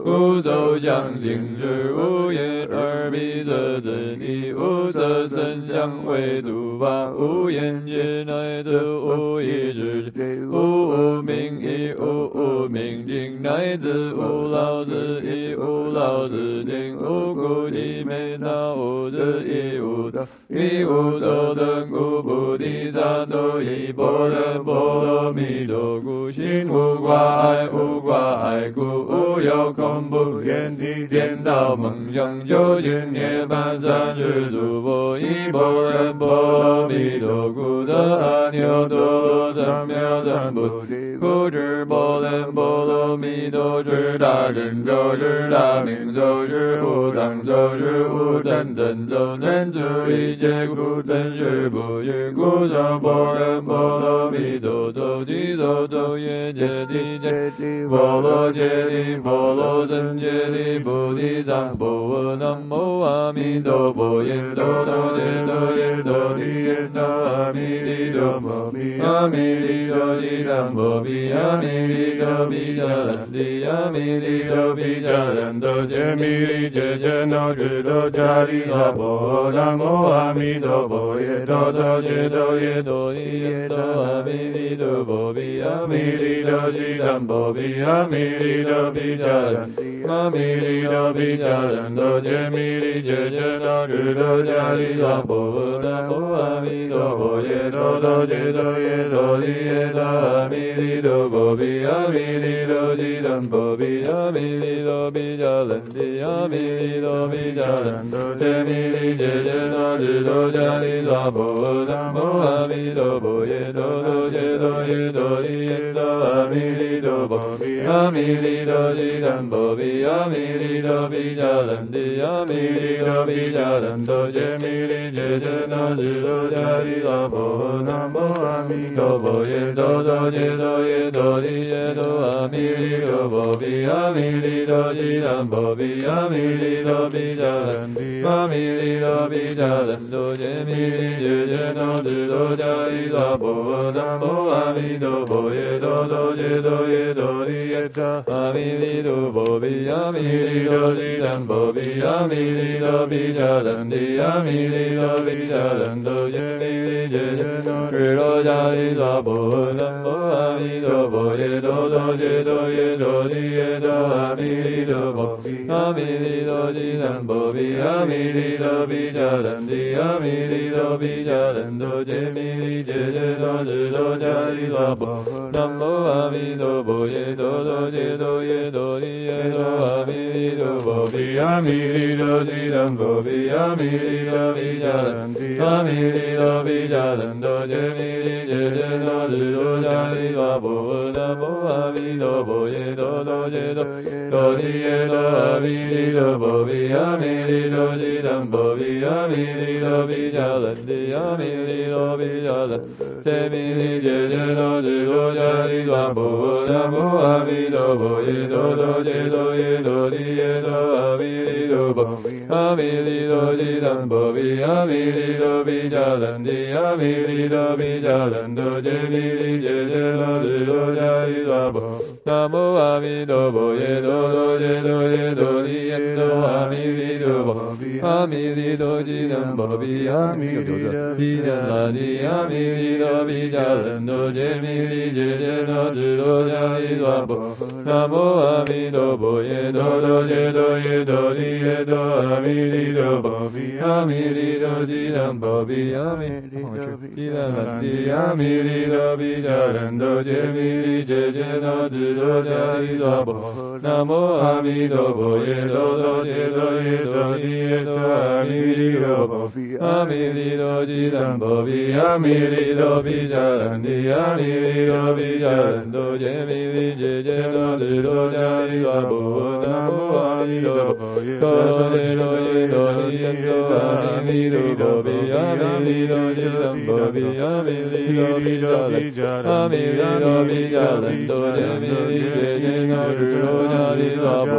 无受想行识，无眼耳鼻舌身意，无色声香味触法，无眼界乃至无意识，无明亦无明尽，乃至无老之亦无老之尽，无苦集灭那无之亦无得，亦无所得故，菩提萨埵依般若波罗蜜多故，心无挂碍，无挂碍故，无有恐怖见地见道梦想究竟涅槃三世诸佛依般若波罗蜜多故，得阿耨多罗三藐三菩提故，知般若波罗蜜多是大神咒，是大明咒，是无上咒，是无等等咒，能除一切苦，真实不虚故，说般若波罗蜜多咒，即咒咒耶揭谛揭谛波罗揭谛波罗僧揭谛菩提萨婆诃。南无阿弥陀佛，耶多多耶多耶多利耶多阿弥利多摩毗阿弥利多利南摩毗阿弥利多毗迦兰帝阿弥利多毗迦兰多揭弥利揭揭那智多迦利萨婆诃。南无阿弥陀佛，耶多多耶多耶多利耶多阿弥利多摩毗阿弥利多毗南摩毗阿弥利多毗迦兰帝阿弥利多毗迦兰多揭弥利揭揭那智多迦利萨婆诃。南无阿弥陀佛，耶多多耶多耶多利耶多阿弥利多摩毗阿弥利多毗南摩毗阿弥利多毗迦兰帝阿弥利多毗迦兰多揭弥利揭揭那智多迦利萨婆诃。南无阿弥陀佛，耶多多耶多耶多利耶多阿弥利多摩毗阿弥利多毗南摩毗阿弥利多毗迦兰帝阿弥利多毗迦兰多揭弥利揭揭那智多迦利萨婆诃。南无阿弥陀佛，耶多多耶多耶多利耶多阿弥利多摩毗阿弥利多毗南摩毗阿弥利多毗迦兰帝阿弥利多毗迦兰多揭弥利揭揭那智多迦利萨婆诃。南无阿弥陀佛，耶多多耶多耶多利耶多阿弥利多摩毗阿弥利多毗南摩毗阿弥利多毗迦兰帝阿弥利多毗迦兰多揭弥利揭揭那智多迦利萨婆诃。南无阿弥陀佛，耶多多耶多耶多利耶多阿弥利多摩毗阿弥利多毗南摩毗阿弥利多毗迦兰帝阿弥利多毗迦兰多揭弥利揭揭那智多迦利萨婆诃。南无阿弥陀佛，耶多多耶多耶多利耶多阿弥利多摩毗阿弥利多毗南摩毗阿弥利多毗迦兰帝阿弥利多毗迦兰多揭弥利揭揭那智多迦利萨婆诃。南无阿弥陀佛，耶多多耶多耶多利耶多阿弥利多摩毗阿弥利多毗南摩毗阿弥利多毗迦兰帝阿弥利多毗迦兰揭弥利揭揭那智多迦利萨婆诃。南无阿弥陀佛，耶多多耶多耶多利耶多阿弥利多度婆，阿弥利多吉当波比，阿弥利多比迦兰帝，阿弥利多比迦兰多揭弥利揭揭罗智罗迦利娑婆，南无阿弥陀佛耶多多揭多耶多尼耶多阿弥利多婆，阿弥利多吉当波比，阿弥利多比迦兰帝，阿弥利多比迦兰多揭弥利揭揭罗智罗迦利娑婆，南无阿弥陀佛耶多多揭多耶多尼耶多阿弥利多婆比，阿弥利多吉当波比，阿弥利多比迦兰帝，阿弥利多比迦兰多揭弥利揭揭罗智罗迦利娑婆，南无阿弥陀佛耶多多揭多耶多尼耶多阿弥利多婆比，阿弥利多吉当波比，阿弥利多比迦兰帝，阿弥利多比迦兰多揭弥利揭揭罗智罗迦利娑婆，南无阿弥陀佛耶多多揭多耶多尼耶多阿弥利多比，阿弥利多吉当波比，阿弥利多比迦兰，阿弥利多比迦兰多揭弥利揭揭罗智罗迦利娑婆，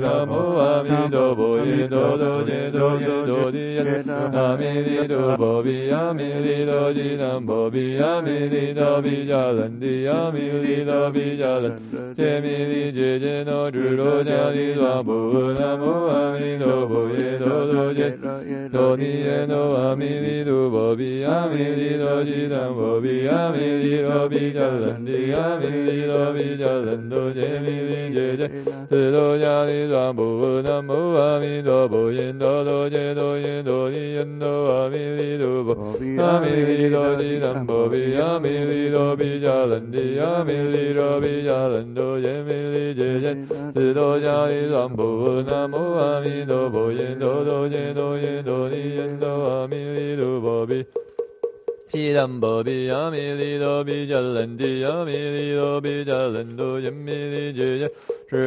南无阿弥陀佛耶多多揭多耶多尼耶阿弥利多波比，阿弥利多吉当波比，阿弥利多比迦兰帝，阿弥利多比迦兰揭弥利揭揭罗智罗迦利娑婆，南无阿弥陀佛耶多多揭多尼耶多阿弥利多波比，阿弥利多吉当波比，阿弥利多比迦兰帝，阿弥利多比迦兰多揭弥利揭揭罗迦利娑婆，南无阿弥陀佛耶多多揭多耶多尼耶多阿弥利多婆，阿弥利多吉当波比，阿弥利多比迦兰帝，阿弥利多比迦兰多揭弥利揭揭罗迦利娑婆，南无阿弥陀佛耶多多揭多耶多尼耶多阿弥利多波比。吉当波比，阿弥利多比迦兰帝，阿弥利多比迦兰多揭弥利揭揭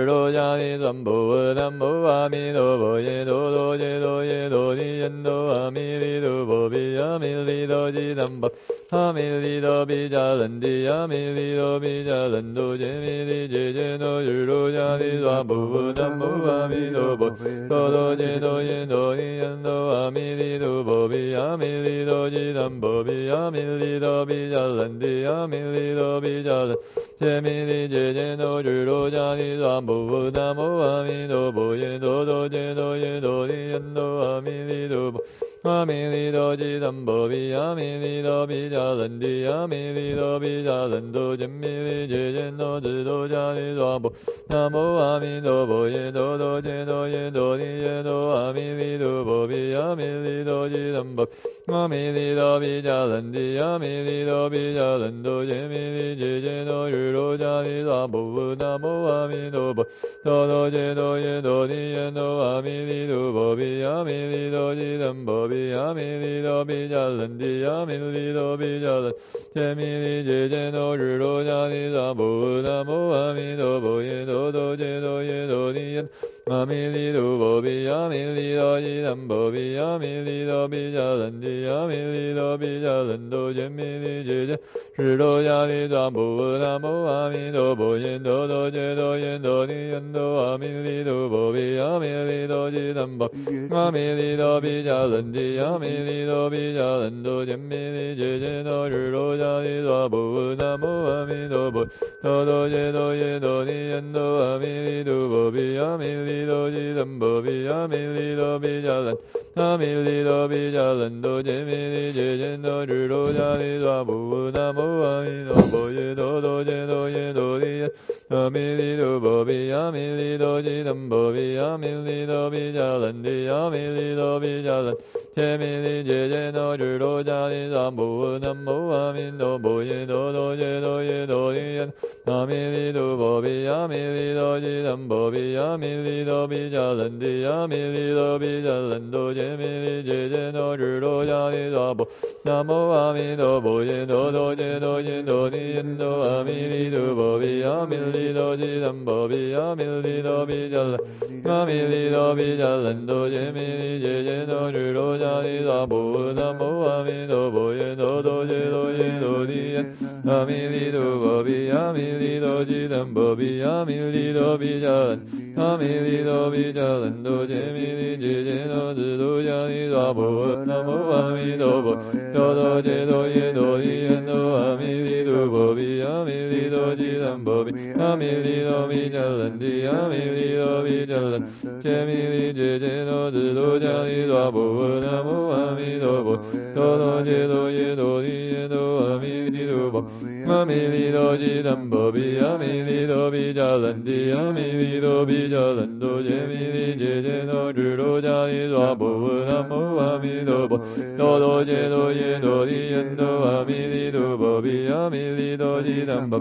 罗迦利娑婆，南无阿弥陀佛耶多多揭多耶多尼耶多阿弥利多波比，阿弥利多吉当波，阿弥利多比迦兰帝，阿弥利多比迦兰多揭弥利揭揭罗智罗迦利娑婆，南无阿弥陀佛多多揭多耶多尼耶多阿弥利多波比，阿弥利多吉当波比，阿弥利多比迦兰帝，阿弥利多比迦兰揭弥利揭揭罗智罗迦利娑婆，南无阿弥陀佛耶多多揭多耶多尼耶多阿弥利多婆，阿弥利多吉当波比，阿弥利多比迦兰帝，阿弥利多比迦兰多揭弥利揭揭罗智罗迦利娑婆，南无阿弥陀佛耶多多揭多耶多尼耶多阿弥利多波比，阿弥利多吉当波，阿弥利多比迦兰帝，阿弥利多比迦兰多揭弥利揭揭罗智罗迦利娑婆，南无阿弥陀佛多多揭多耶多尼耶多阿弥利多波比，阿弥利多吉当波比，阿弥利多比迦兰帝，阿弥利多比迦兰揭弥利揭揭罗智罗迦利娑婆，南无阿弥陀佛耶多多揭多耶多尼耶阿弥利多波比，阿弥利多吉当波比，阿弥利多比迦兰帝，阿弥利多比迦兰多揭弥利揭揭智罗迦利娑婆，南无阿弥陀佛耶多多揭多耶多尼耶多阿弥利多波比，阿弥利多吉当波，阿弥利多比迦兰帝，阿弥利多比迦兰多揭弥利揭揭罗智罗迦利娑婆，南无阿弥陀佛多多揭多耶多尼耶多阿弥利多波比，阿弥利多吉当波比，阿弥利多比迦兰，阿弥利多比迦兰多揭弥利揭揭罗智罗迦利娑婆，南无阿弥陀佛耶多多揭多耶多尼耶阿弥利多波比，阿弥利多吉当波比，阿弥利多比迦兰帝，阿弥利多比迦兰揭弥利揭揭罗智罗迦利娑婆，南无阿弥陀佛耶多多揭多耶多尼耶阿弥利多波比，阿弥利多吉当波比，阿弥利多比迦兰帝，阿弥利多比迦兰多揭弥利揭揭罗智罗迦利娑婆，南无阿弥陀佛耶多多揭多耶多尼耶多阿弥利多波比，阿阿弥利多吉南波比阿弥利多比迦兰阿弥利多比迦兰多杰弥利杰杰多日罗迦尼萨婆南无阿弥陀佛耶多多杰多耶多尼耶阿弥利多波比阿弥利多吉南波比阿弥利多比迦兰阿弥利多比迦兰多杰弥利杰杰多日罗迦尼萨婆南无阿弥陀佛多多杰多耶多尼耶多阿弥利多波比阿弥利多吉南波比阿弥利多比迦兰提阿弥利多比迦兰杰弥利杰杰多日罗迦尼萨婆南无阿弥陀佛多多杰多耶多尼耶多阿弥利多波阿弥利多吉南波比阿弥利多比迦兰提阿弥利多比迦兰多杰弥利杰杰多日罗迦尼萨婆南无阿弥陀佛多多杰多耶多尼耶多阿弥利多波比阿弥利多吉南波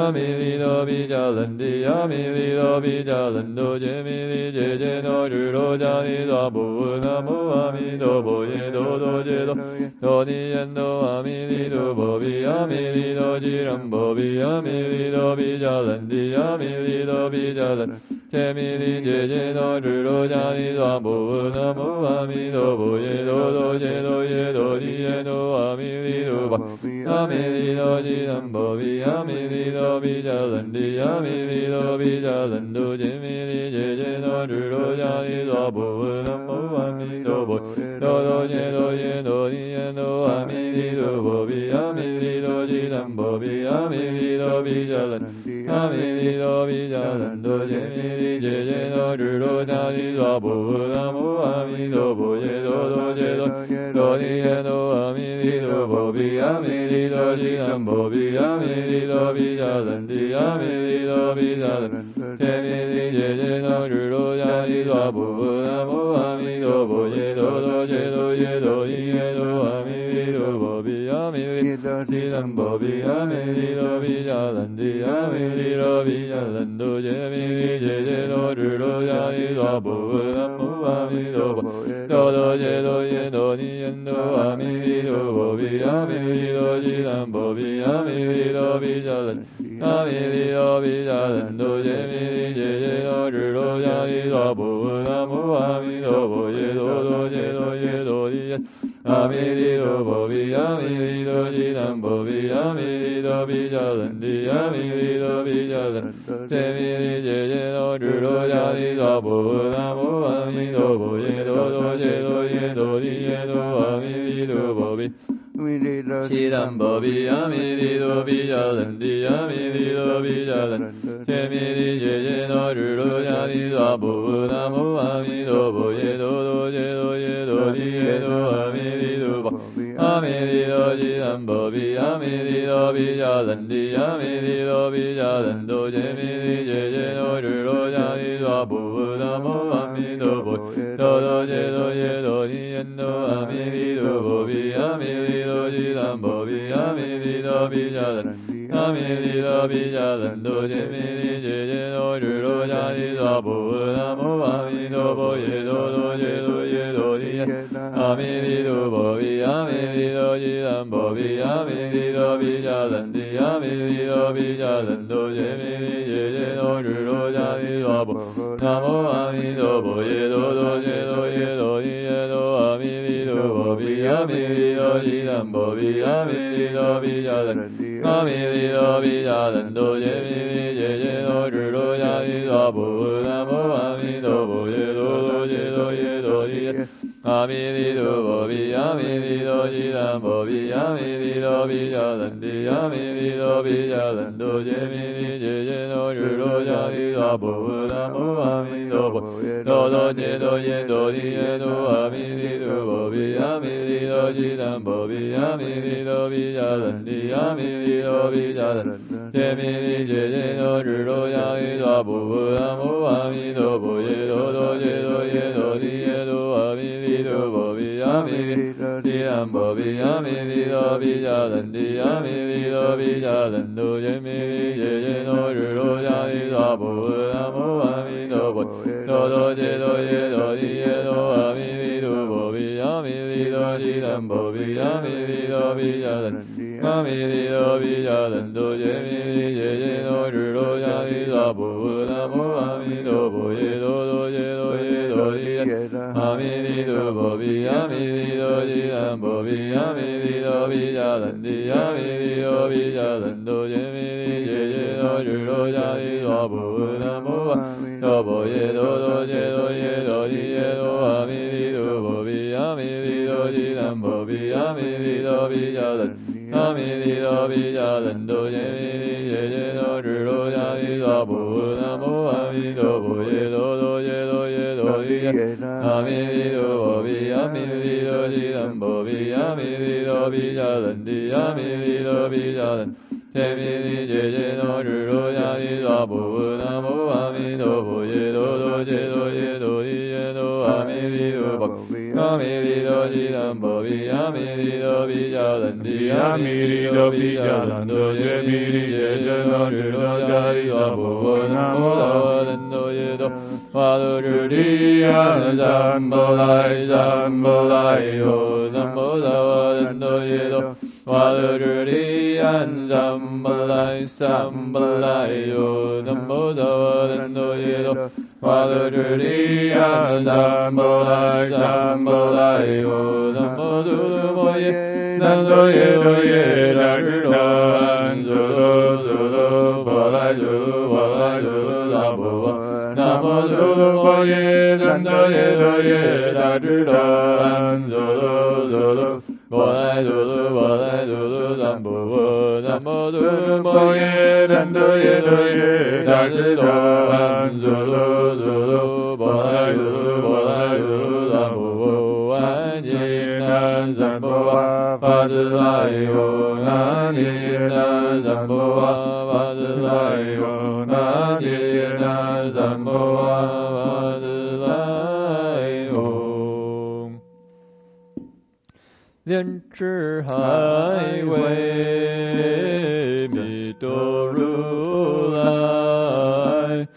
阿弥利多比迦兰提阿弥利多比迦兰多杰弥利杰杰多日罗迦尼萨婆南无阿弥陀佛耶多多杰多多尼耶多阿弥利多波比阿弥利多吉南波比阿弥利多比迦兰提阿弥利多比迦兰杰弥利杰杰多日罗迦尼萨婆南无阿弥陀佛耶多多杰多耶多尼耶多阿弥利多波阿弥利多吉南波比阿弥利多比迦兰提阿弥利多比迦兰多杰弥利杰杰多日罗迦尼萨婆南无阿弥陀佛多多杰多耶多尼耶多阿弥利多波比阿弥利多吉南波比阿弥利多比迦兰阿弥利多比迦兰多杰弥利杰杰多日罗迦尼萨婆南无阿弥陀佛耶多多杰多多尼耶多阿弥利多波比阿弥利多吉南波比阿弥利多比迦兰提阿弥利多比迦兰杰弥利杰杰多日罗迦尼萨婆南无阿弥陀佛耶多多杰多耶多尼耶多阿弥利多波比阿弥利多吉南波比阿弥利多比迦兰提阿弥利多比迦兰多杰弥利杰杰多日罗迦尼萨婆南无阿弥陀佛多多杰多耶多尼耶多阿弥利多波比阿弥利多吉南波比阿弥利多比迦兰阿弥利多比迦兰多杰弥利杰杰多日罗迦尼萨婆南无阿弥陀佛耶多多杰多耶多尼耶阿弥利多波比阿弥利多吉南波比阿弥利多比迦兰提阿弥利多比迦兰杰弥利杰杰多日罗迦尼萨婆南无阿弥陀佛耶多多杰多耶多尼耶多阿弥利多波比吉南波比阿弥利多比迦兰提阿弥利多比迦兰杰弥利杰杰多日罗迦尼萨婆南无阿弥陀佛耶多多杰多耶多尼耶多阿弥利多波阿弥利多吉南波比阿弥利多比迦兰提阿弥利多比迦兰多杰弥利杰杰多日罗迦尼萨婆南无阿弥陀佛多多杰多耶多尼耶多阿弥利多波比阿弥利多吉南波比阿弥利多比迦兰阿弥利多比迦兰多杰弥利杰杰多日罗迦尼萨婆南无阿弥陀佛耶多多杰多耶多尼耶阿弥利多波比阿弥利多吉南波比阿弥利多比迦兰提阿弥利多比迦兰多杰弥利杰杰多日罗迦尼萨婆南无阿弥陀佛耶多多杰多耶多尼耶多阿弥利多波比阿弥利多吉南波比阿弥利多比迦兰阿弥利多比迦兰多杰弥利杰杰多日罗迦尼萨婆南无阿弥陀佛耶多多杰多耶多尼耶阿弥利多波比阿弥利多吉南波比阿弥利多比迦兰提阿弥利多比迦兰多杰弥利杰杰多日罗迦尼萨婆南无阿弥陀佛多多杰多耶多尼耶多阿弥利多波比阿弥利多吉南波比阿弥利多比迦兰提阿弥利多比迦兰杰弥利杰杰多日罗迦尼萨婆南无阿弥陀佛耶多多杰多耶多尼耶多阿弥利多波比阿弥利多吉南波比阿弥利多比迦兰提阿弥利多比迦兰多杰弥利杰杰多日罗迦尼萨婆南无阿弥陀佛多多杰多耶多尼耶多阿弥利多波比阿弥利多吉南波比阿弥利多比迦兰阿弥利多比迦兰多杰弥利杰杰多日罗南无阿弥陀佛，耶多多耶多耶多耶多，阿弥利多波比，阿弥利多吉南波比，阿弥利多比迦兰提，阿弥利多比迦兰多，耶弥利耶耶多日多迦利多波，南无阿弥陀佛，耶多多耶多耶多耶多，阿弥利多波比，阿弥利多吉南波比，阿弥利多比迦兰。阿弥利多比迦兰多耶弥利耶耶多日多迦利多波，南无阿弥陀佛，耶多多耶多耶多耶，阿弥利多波比，阿弥利多吉南波比，阿弥利多比迦兰提，阿弥利多比迦兰。耶弥利耶耶多日多迦利多波，南无阿弥陀佛，耶多多耶多耶多耶多，阿弥利多波比，阿弥利多吉南波比，阿弥利多比迦兰提，阿弥利多比迦兰多，耶弥利耶耶多日多迦利多波，南无阿弥陀耶多，瓦多日利安三波来三波来哟，南无阿弥陀耶多。瓦勒日利安三波来三波来哟，南无阿弥陀耶多。瓦勒日利安三波来三波来哟，南无嘟噜摩耶，南多耶多耶那日多安，嘟噜嘟噜波来嘟噜波来嘟噜那波，南无嘟噜摩耶，南多耶多耶那日多安，嘟噜嘟噜。波来嘟噜波来嘟噜南波，南无嘟噜摩耶，南多耶多耶那日多安，嘟噜嘟噜波来嘟噜波来嘟噜南波，安耶南三波瓦法自来哟，安耶南三波瓦法自来哟，安耶南三波瓦法自来哟。莲池海为弥陀如来，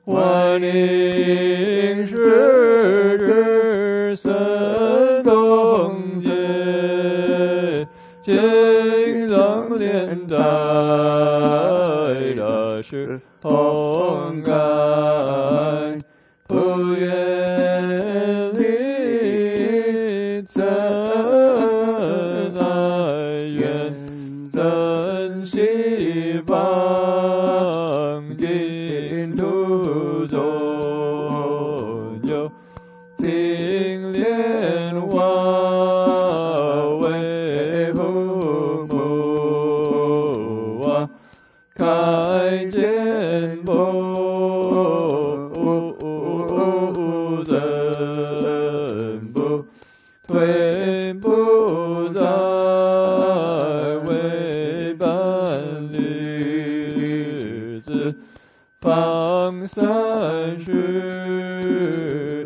欢迎世至僧众界，经藏莲台大士同开，不愿离尘埃，愿珍惜方净土中有平莲花为父母啊，开见波真不退不在，为伴侣子方三世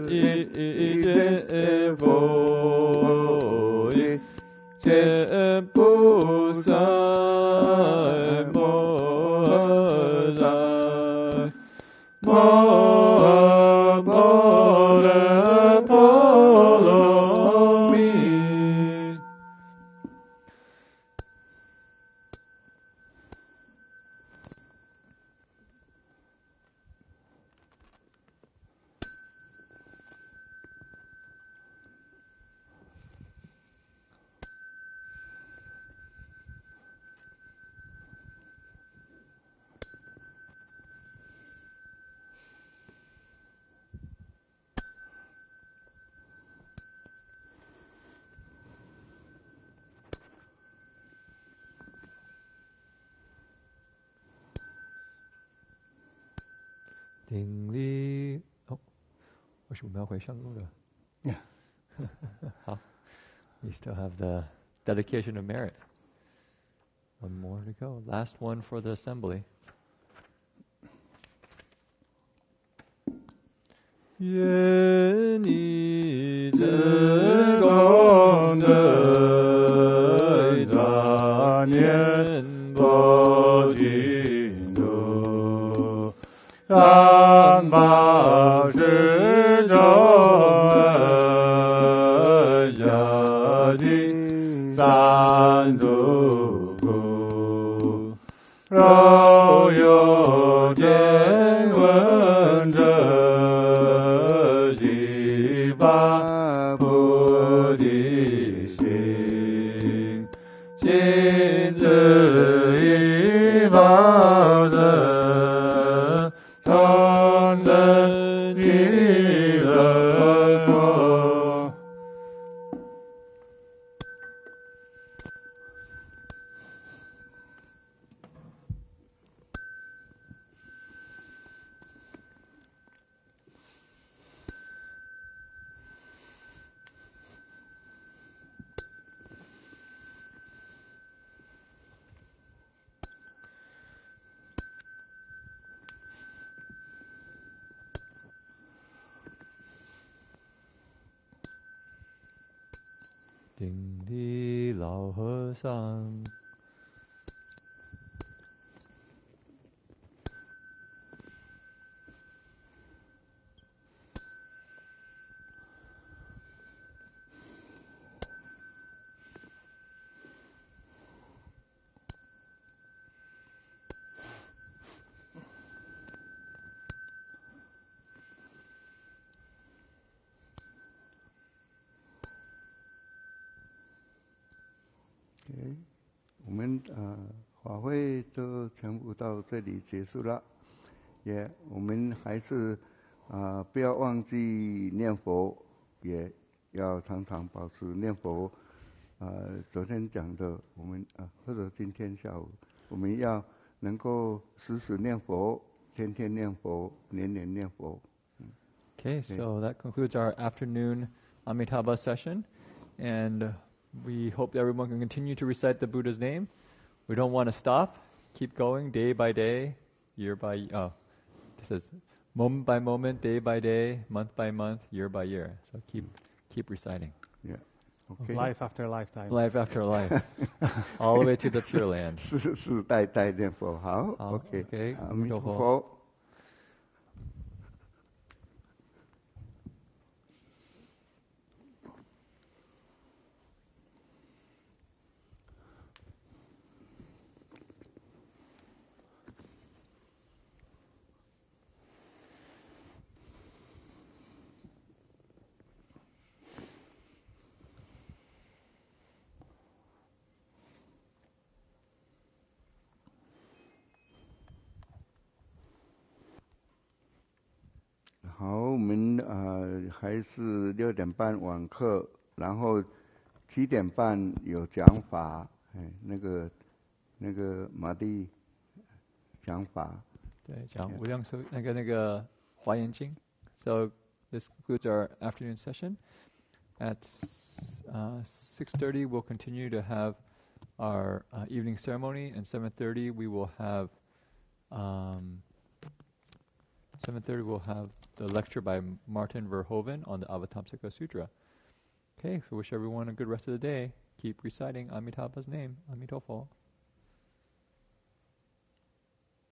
一切佛，一切菩萨摩诃摩诃的波罗蜜。顶礼哦，为什么要回上路了？好 ，we still have the dedication of merit. One more to go. Last one for the assembly. 愿以至功德大念佛净土，三宝十种恩家庭三途苦，若有见闻。愿的极乐国。顶礼老和尚，我们法会就全部到这里结束了。也我们还是不要忘记念佛，也要常常保持念佛。昨天讲的，我们或者今天下午，我们要能够时时念佛，天天念佛，年年念佛。Okay, so that concludes our afternoon Amitabha session, and we hope that everyone can continue to recite the Buddha's name. We don't want to stop. Keep going day by day, year by it says moment by moment, day by day, month by month, year by year. So keep reciting. Yeah. Okay. Life after lifetime. Life after life, all the way to the Pure Land. 世代代念佛，好 ，OK， OK，阿弥陀阿弥陀佛。好，我们还是6点半晚课，然后7点半有讲法，那个马蒂讲法。对，讲无量寿那个华严经。So this concludes our afternoon session. At 6:30, we'll continue to have our evening ceremony, and 7:30 we will have 7:30 we'll have the lecture by Martin Verhoeven on the Amitabha Sutra. Okay, so wish everyone a good rest of the day. Keep reciting Amitabha's name, Amitofo.